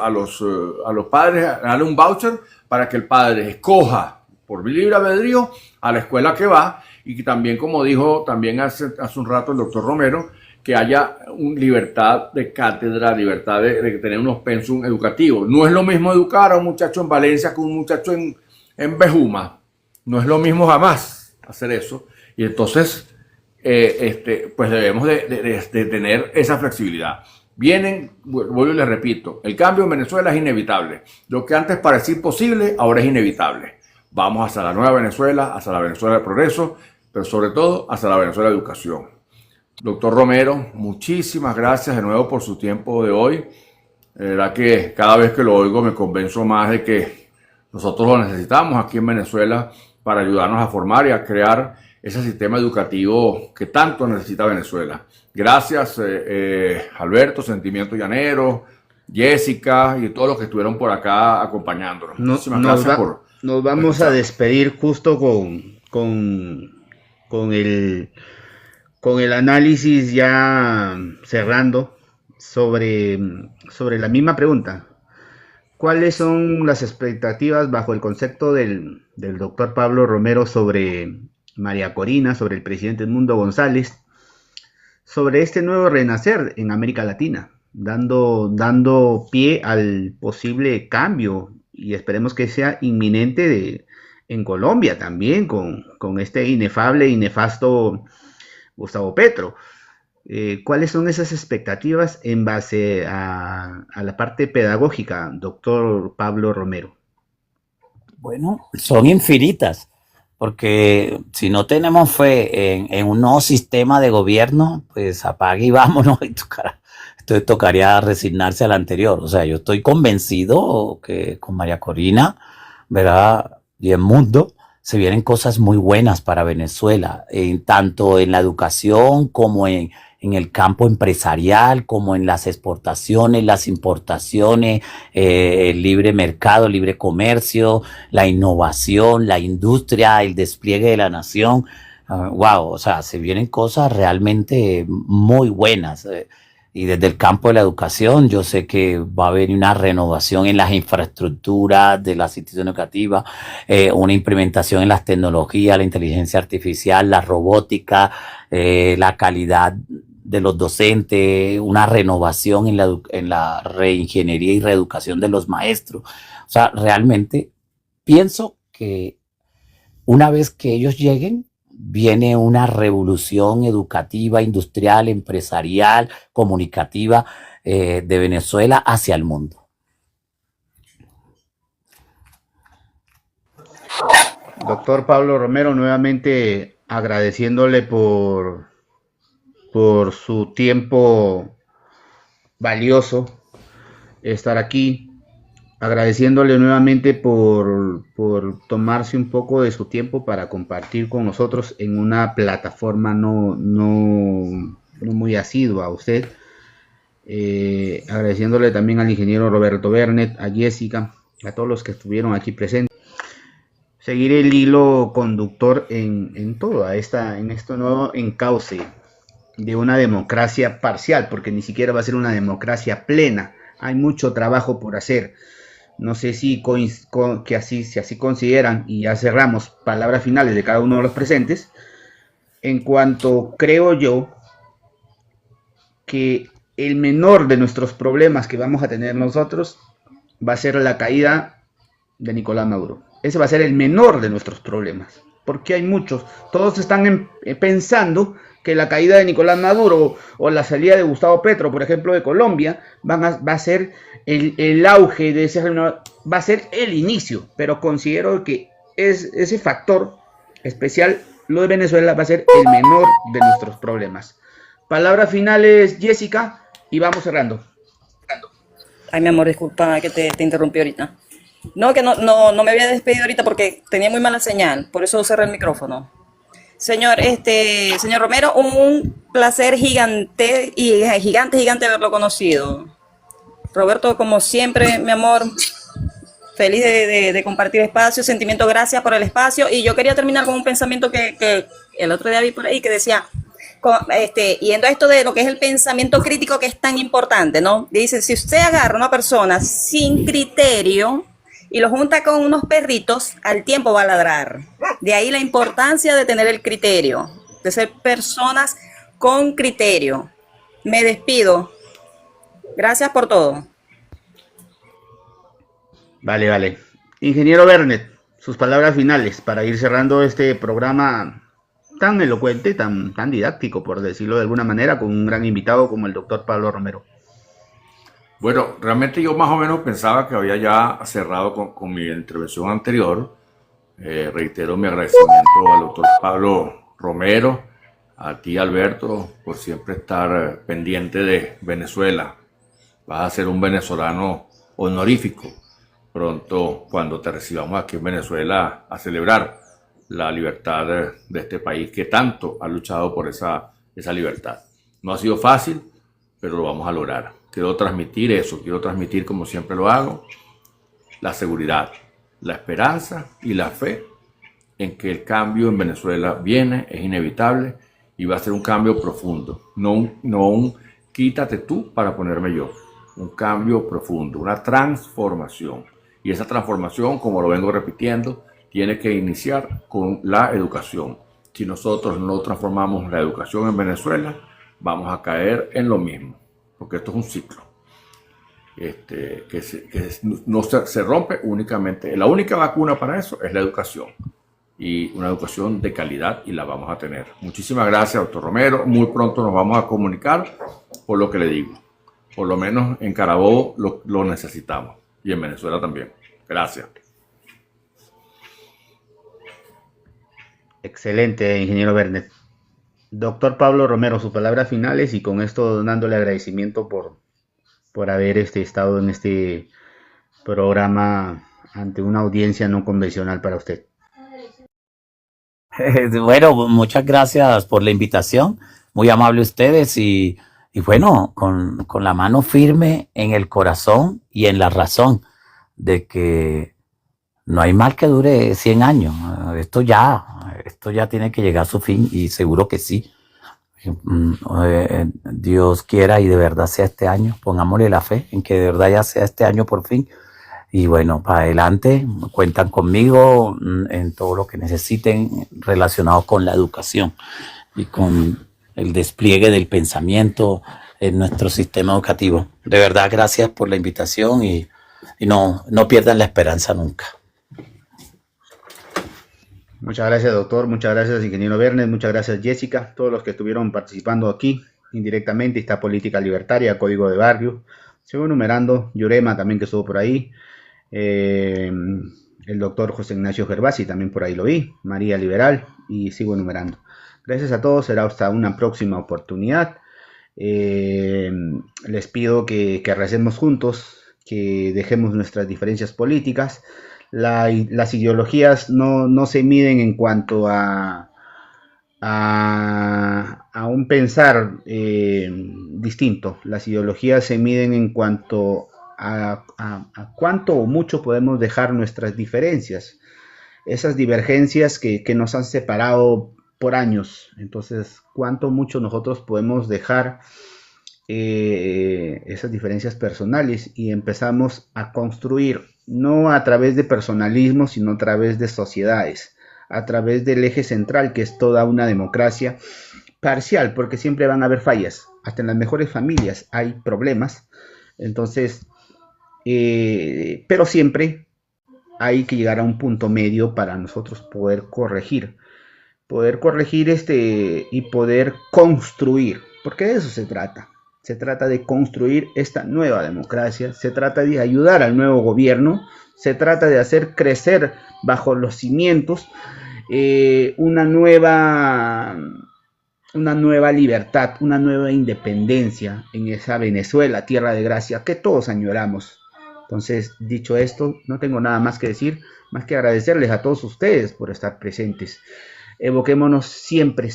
padres, darle un voucher para que el padre escoja por libre albedrío a la escuela que va, y que también, como dijo también hace un rato el doctor Romero, que haya libertad de cátedra, libertad de tener unos pensum educativos. No es lo mismo educar a un muchacho en Valencia que un muchacho en Bejuma. No es lo mismo jamás hacer eso. Y entonces, pues debemos de tener esa flexibilidad. Vuelvo y les repito, el cambio en Venezuela es inevitable. Lo que antes parecía imposible, ahora es inevitable. Vamos hacia la nueva Venezuela, hacia la Venezuela del progreso, pero sobre todo hacia la Venezuela de educación. Doctor Romero, muchísimas gracias de nuevo por su tiempo de hoy. De verdad que cada vez que lo oigo me convenzo más de que nosotros lo necesitamos aquí en Venezuela para ayudarnos a formar y a crear ese sistema educativo que tanto necesita Venezuela. Gracias, Alberto, Sentimiento Llanero, Jessica y todos los que estuvieron por acá acompañándonos. Muchísimas gracias nos vamos a despedir justo con el análisis ya cerrando sobre la misma pregunta. ¿Cuáles son las expectativas bajo el concepto del doctor Pablo Romero sobre María Corina, sobre el presidente Edmundo González, sobre este nuevo renacer en América Latina, dando pie al posible cambio, y esperemos que sea inminente en Colombia también, con este inefable y nefasto Gustavo Petro? ¿Cuáles son esas expectativas en base a la parte pedagógica, doctor Pablo Romero? Bueno, son infinitas, porque si no tenemos fe en un nuevo sistema de gobierno, pues apague y vámonos, y tocaría resignarse al anterior. O sea, yo estoy convencido que con María Corina, ¿verdad?, y el mundo, se vienen cosas muy buenas para Venezuela, tanto en la educación como en el campo empresarial, como en las exportaciones, las importaciones, el libre mercado, el libre comercio, la innovación, la industria, el despliegue de la nación. Wow, o sea, se vienen cosas realmente muy buenas. Y desde el campo de la educación, yo sé que va a haber una renovación en las infraestructuras de las instituciones educativas, una implementación en las tecnologías, la inteligencia artificial, la robótica, la calidad de los docentes, una renovación en la reingeniería y reeducación de los maestros. O sea, realmente pienso que una vez que ellos lleguen, viene una revolución educativa, industrial, empresarial, comunicativa de Venezuela hacia el mundo. Doctor Pablo Romero, nuevamente agradeciéndole por por su tiempo valioso estar aquí, agradeciéndole nuevamente por tomarse un poco de su tiempo para compartir con nosotros en una plataforma no muy asidua a usted. Agradeciéndole también al ingeniero Roberto Bernet, a Jessica, a todos los que estuvieron aquí presentes. Seguir el hilo conductor en este nuevo encauce de una democracia parcial, porque ni siquiera va a ser una democracia plena. Hay mucho trabajo por hacer. No sé si así consideran, y ya cerramos palabras finales de cada uno de los presentes, en cuanto creo yo que el menor de nuestros problemas que vamos a tener nosotros va a ser la caída de Nicolás Maduro. Ese va a ser el menor de nuestros problemas, porque hay muchos. Todos están pensando que la caída de Nicolás Maduro o la salida de Gustavo Petro, por ejemplo, de Colombia, va a ser el auge de ese reino, va a ser el inicio, pero considero que ese factor especial, lo de Venezuela, va a ser el menor de nuestros problemas. Palabras finales, Jessica, y vamos cerrando. Ay, mi amor, disculpa que te interrumpí ahorita. No, que no me había despedido ahorita porque tenía muy mala señal, por eso cerré el micrófono. Señor Romero, un placer gigante haberlo conocido. Roberto, como siempre, mi amor, feliz de compartir espacio, sentimiento, gracias por el espacio. Y yo quería terminar con un pensamiento que el otro día vi por ahí que decía, yendo a esto de lo que es el pensamiento crítico, que es tan importante, ¿no? Dice, si usted agarra a una persona sin criterio y lo junta con unos perritos, al tiempo va a ladrar. De ahí la importancia de tener el criterio, de ser personas con criterio. Me despido. Gracias por todo. Vale. Ingeniero Bernet, sus palabras finales para ir cerrando este programa tan elocuente, tan didáctico, por decirlo de alguna manera, con un gran invitado como el doctor Pablo Romero. Bueno, realmente yo más o menos pensaba que había ya cerrado con mi intervención anterior. Reitero mi agradecimiento al doctor Pablo Romero, a ti, Alberto, por siempre estar pendiente de Venezuela. Vas a ser un venezolano honorífico pronto cuando te recibamos aquí en Venezuela a celebrar la libertad de este país que tanto ha luchado por esa libertad. No ha sido fácil, pero lo vamos a lograr. Quiero transmitir eso, quiero transmitir, como siempre lo hago, la seguridad, la esperanza y la fe en que el cambio en Venezuela viene, es inevitable y va a ser un cambio profundo. No un quítate tú para ponerme yo. Un cambio profundo, una transformación. Y esa transformación, como lo vengo repitiendo, tiene que iniciar con la educación. Si nosotros no transformamos la educación en Venezuela, vamos a caer en lo mismo, porque esto es un ciclo no se rompe únicamente. La única vacuna para eso es la educación, y una educación de calidad, y la vamos a tener. Muchísimas gracias, doctor Romero. Muy pronto nos vamos a comunicar por lo que le digo. Por lo menos en Carabobo lo necesitamos, y en Venezuela también. Gracias. Excelente, ingeniero Bernet. Doctor Pablo Romero, sus palabras finales, y con esto dándole agradecimiento por haber estado en este programa ante una audiencia no convencional para usted. Bueno, muchas gracias por la invitación, muy amable ustedes, y bueno, con la mano firme en el corazón y en la razón de que no hay mal que dure 100 años. Esto ya tiene que llegar a su fin, y seguro que sí. Dios quiera y de verdad sea este año. Pongámosle la fe en que de verdad ya sea este año por fin. Y bueno, para adelante, cuentan conmigo en todo lo que necesiten relacionado con la educación y con el despliegue del pensamiento en nuestro sistema educativo. De verdad, gracias por la invitación, y no pierdan la esperanza nunca. Muchas gracias, doctor. Muchas gracias, ingeniero Bernet. Muchas gracias, Jessica. Todos los que estuvieron participando aquí indirectamente. Está Política Libertaria, Código de Barrio. Sigo enumerando. Yurema también, que estuvo por ahí. El doctor José Ignacio Gervasi también por ahí lo vi. María Liberal. Y sigo enumerando. Gracias a todos, será hasta una próxima oportunidad. Les pido que recemos juntos, que dejemos nuestras diferencias políticas. Las ideologías no se miden en cuanto a un pensar distinto. Las ideologías se miden en cuanto a cuánto o mucho podemos dejar nuestras diferencias, esas divergencias que nos han separado por años. Entonces, cuánto mucho nosotros podemos dejar esas diferencias personales y empezamos a construir, no a través de personalismo, sino a través de sociedades, a través del eje central, que es toda una democracia parcial, porque siempre van a haber fallas, hasta en las mejores familias hay problemas. Entonces, pero siempre hay que llegar a un punto medio para nosotros poder corregir y poder construir, porque de eso se trata. Se trata de construir esta nueva democracia, se trata de ayudar al nuevo gobierno, se trata de hacer crecer bajo los cimientos una nueva libertad, una nueva independencia en esa Venezuela, tierra de gracia que todos añoramos. Entonces, dicho esto, no tengo nada más que decir, más que agradecerles a todos ustedes por estar presentes. Evoquémonos siempre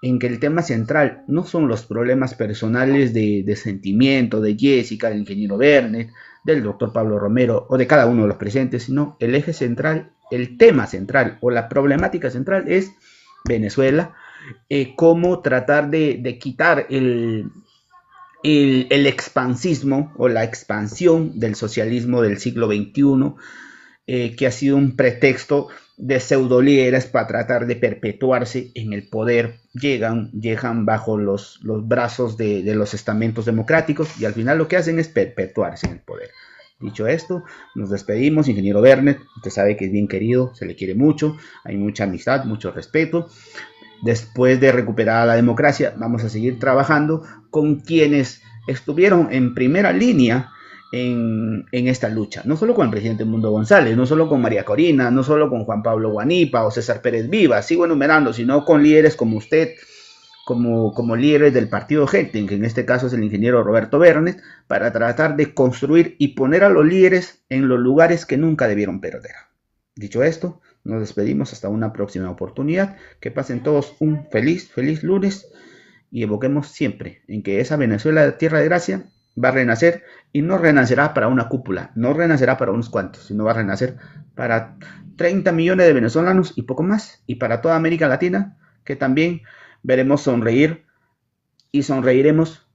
en que el tema central no son los problemas personales de sentimiento, de Jessica, del ingeniero Bernet, del doctor Pablo Romero o de cada uno de los presentes, sino el eje central, el tema central o la problemática central es Venezuela, cómo tratar de quitar el expansismo o la expansión del socialismo del siglo XXI, que ha sido un pretexto de pseudolíderes para tratar de perpetuarse en el poder. Llegan bajo los brazos de los estamentos democráticos y al final lo que hacen es perpetuarse en el poder. Dicho esto, nos despedimos. Ingeniero Bernet, usted sabe que es bien querido, se le quiere mucho, hay mucha amistad, mucho respeto. Después de recuperar la democracia, vamos a seguir trabajando con quienes estuvieron en primera línea en esta lucha, no solo con el presidente Mundo González, no solo con María Corina, no solo con Juan Pablo Guanipa o César Pérez Viva, sigo enumerando, sino con líderes como usted, como líderes del partido Gente, que en este caso es el ingeniero Roberto Bernet, para tratar de construir y poner a los líderes en los lugares que nunca debieron perder. Dicho esto, nos despedimos hasta una próxima oportunidad. Que pasen todos un feliz lunes y evoquemos siempre en que esa Venezuela, tierra de gracia, va a renacer y no renacerá para una cúpula, no renacerá para unos cuantos, sino va a renacer para 30 millones de venezolanos y poco más, y para toda América Latina, que también veremos sonreír y sonreiremos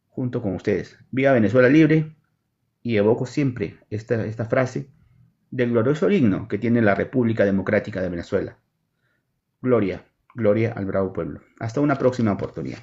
junto con ustedes. Viva Venezuela libre, y evoco siempre esta frase del glorioso himno que tiene la República Democrática de Venezuela. Gloria, gloria al bravo pueblo. Hasta una próxima oportunidad.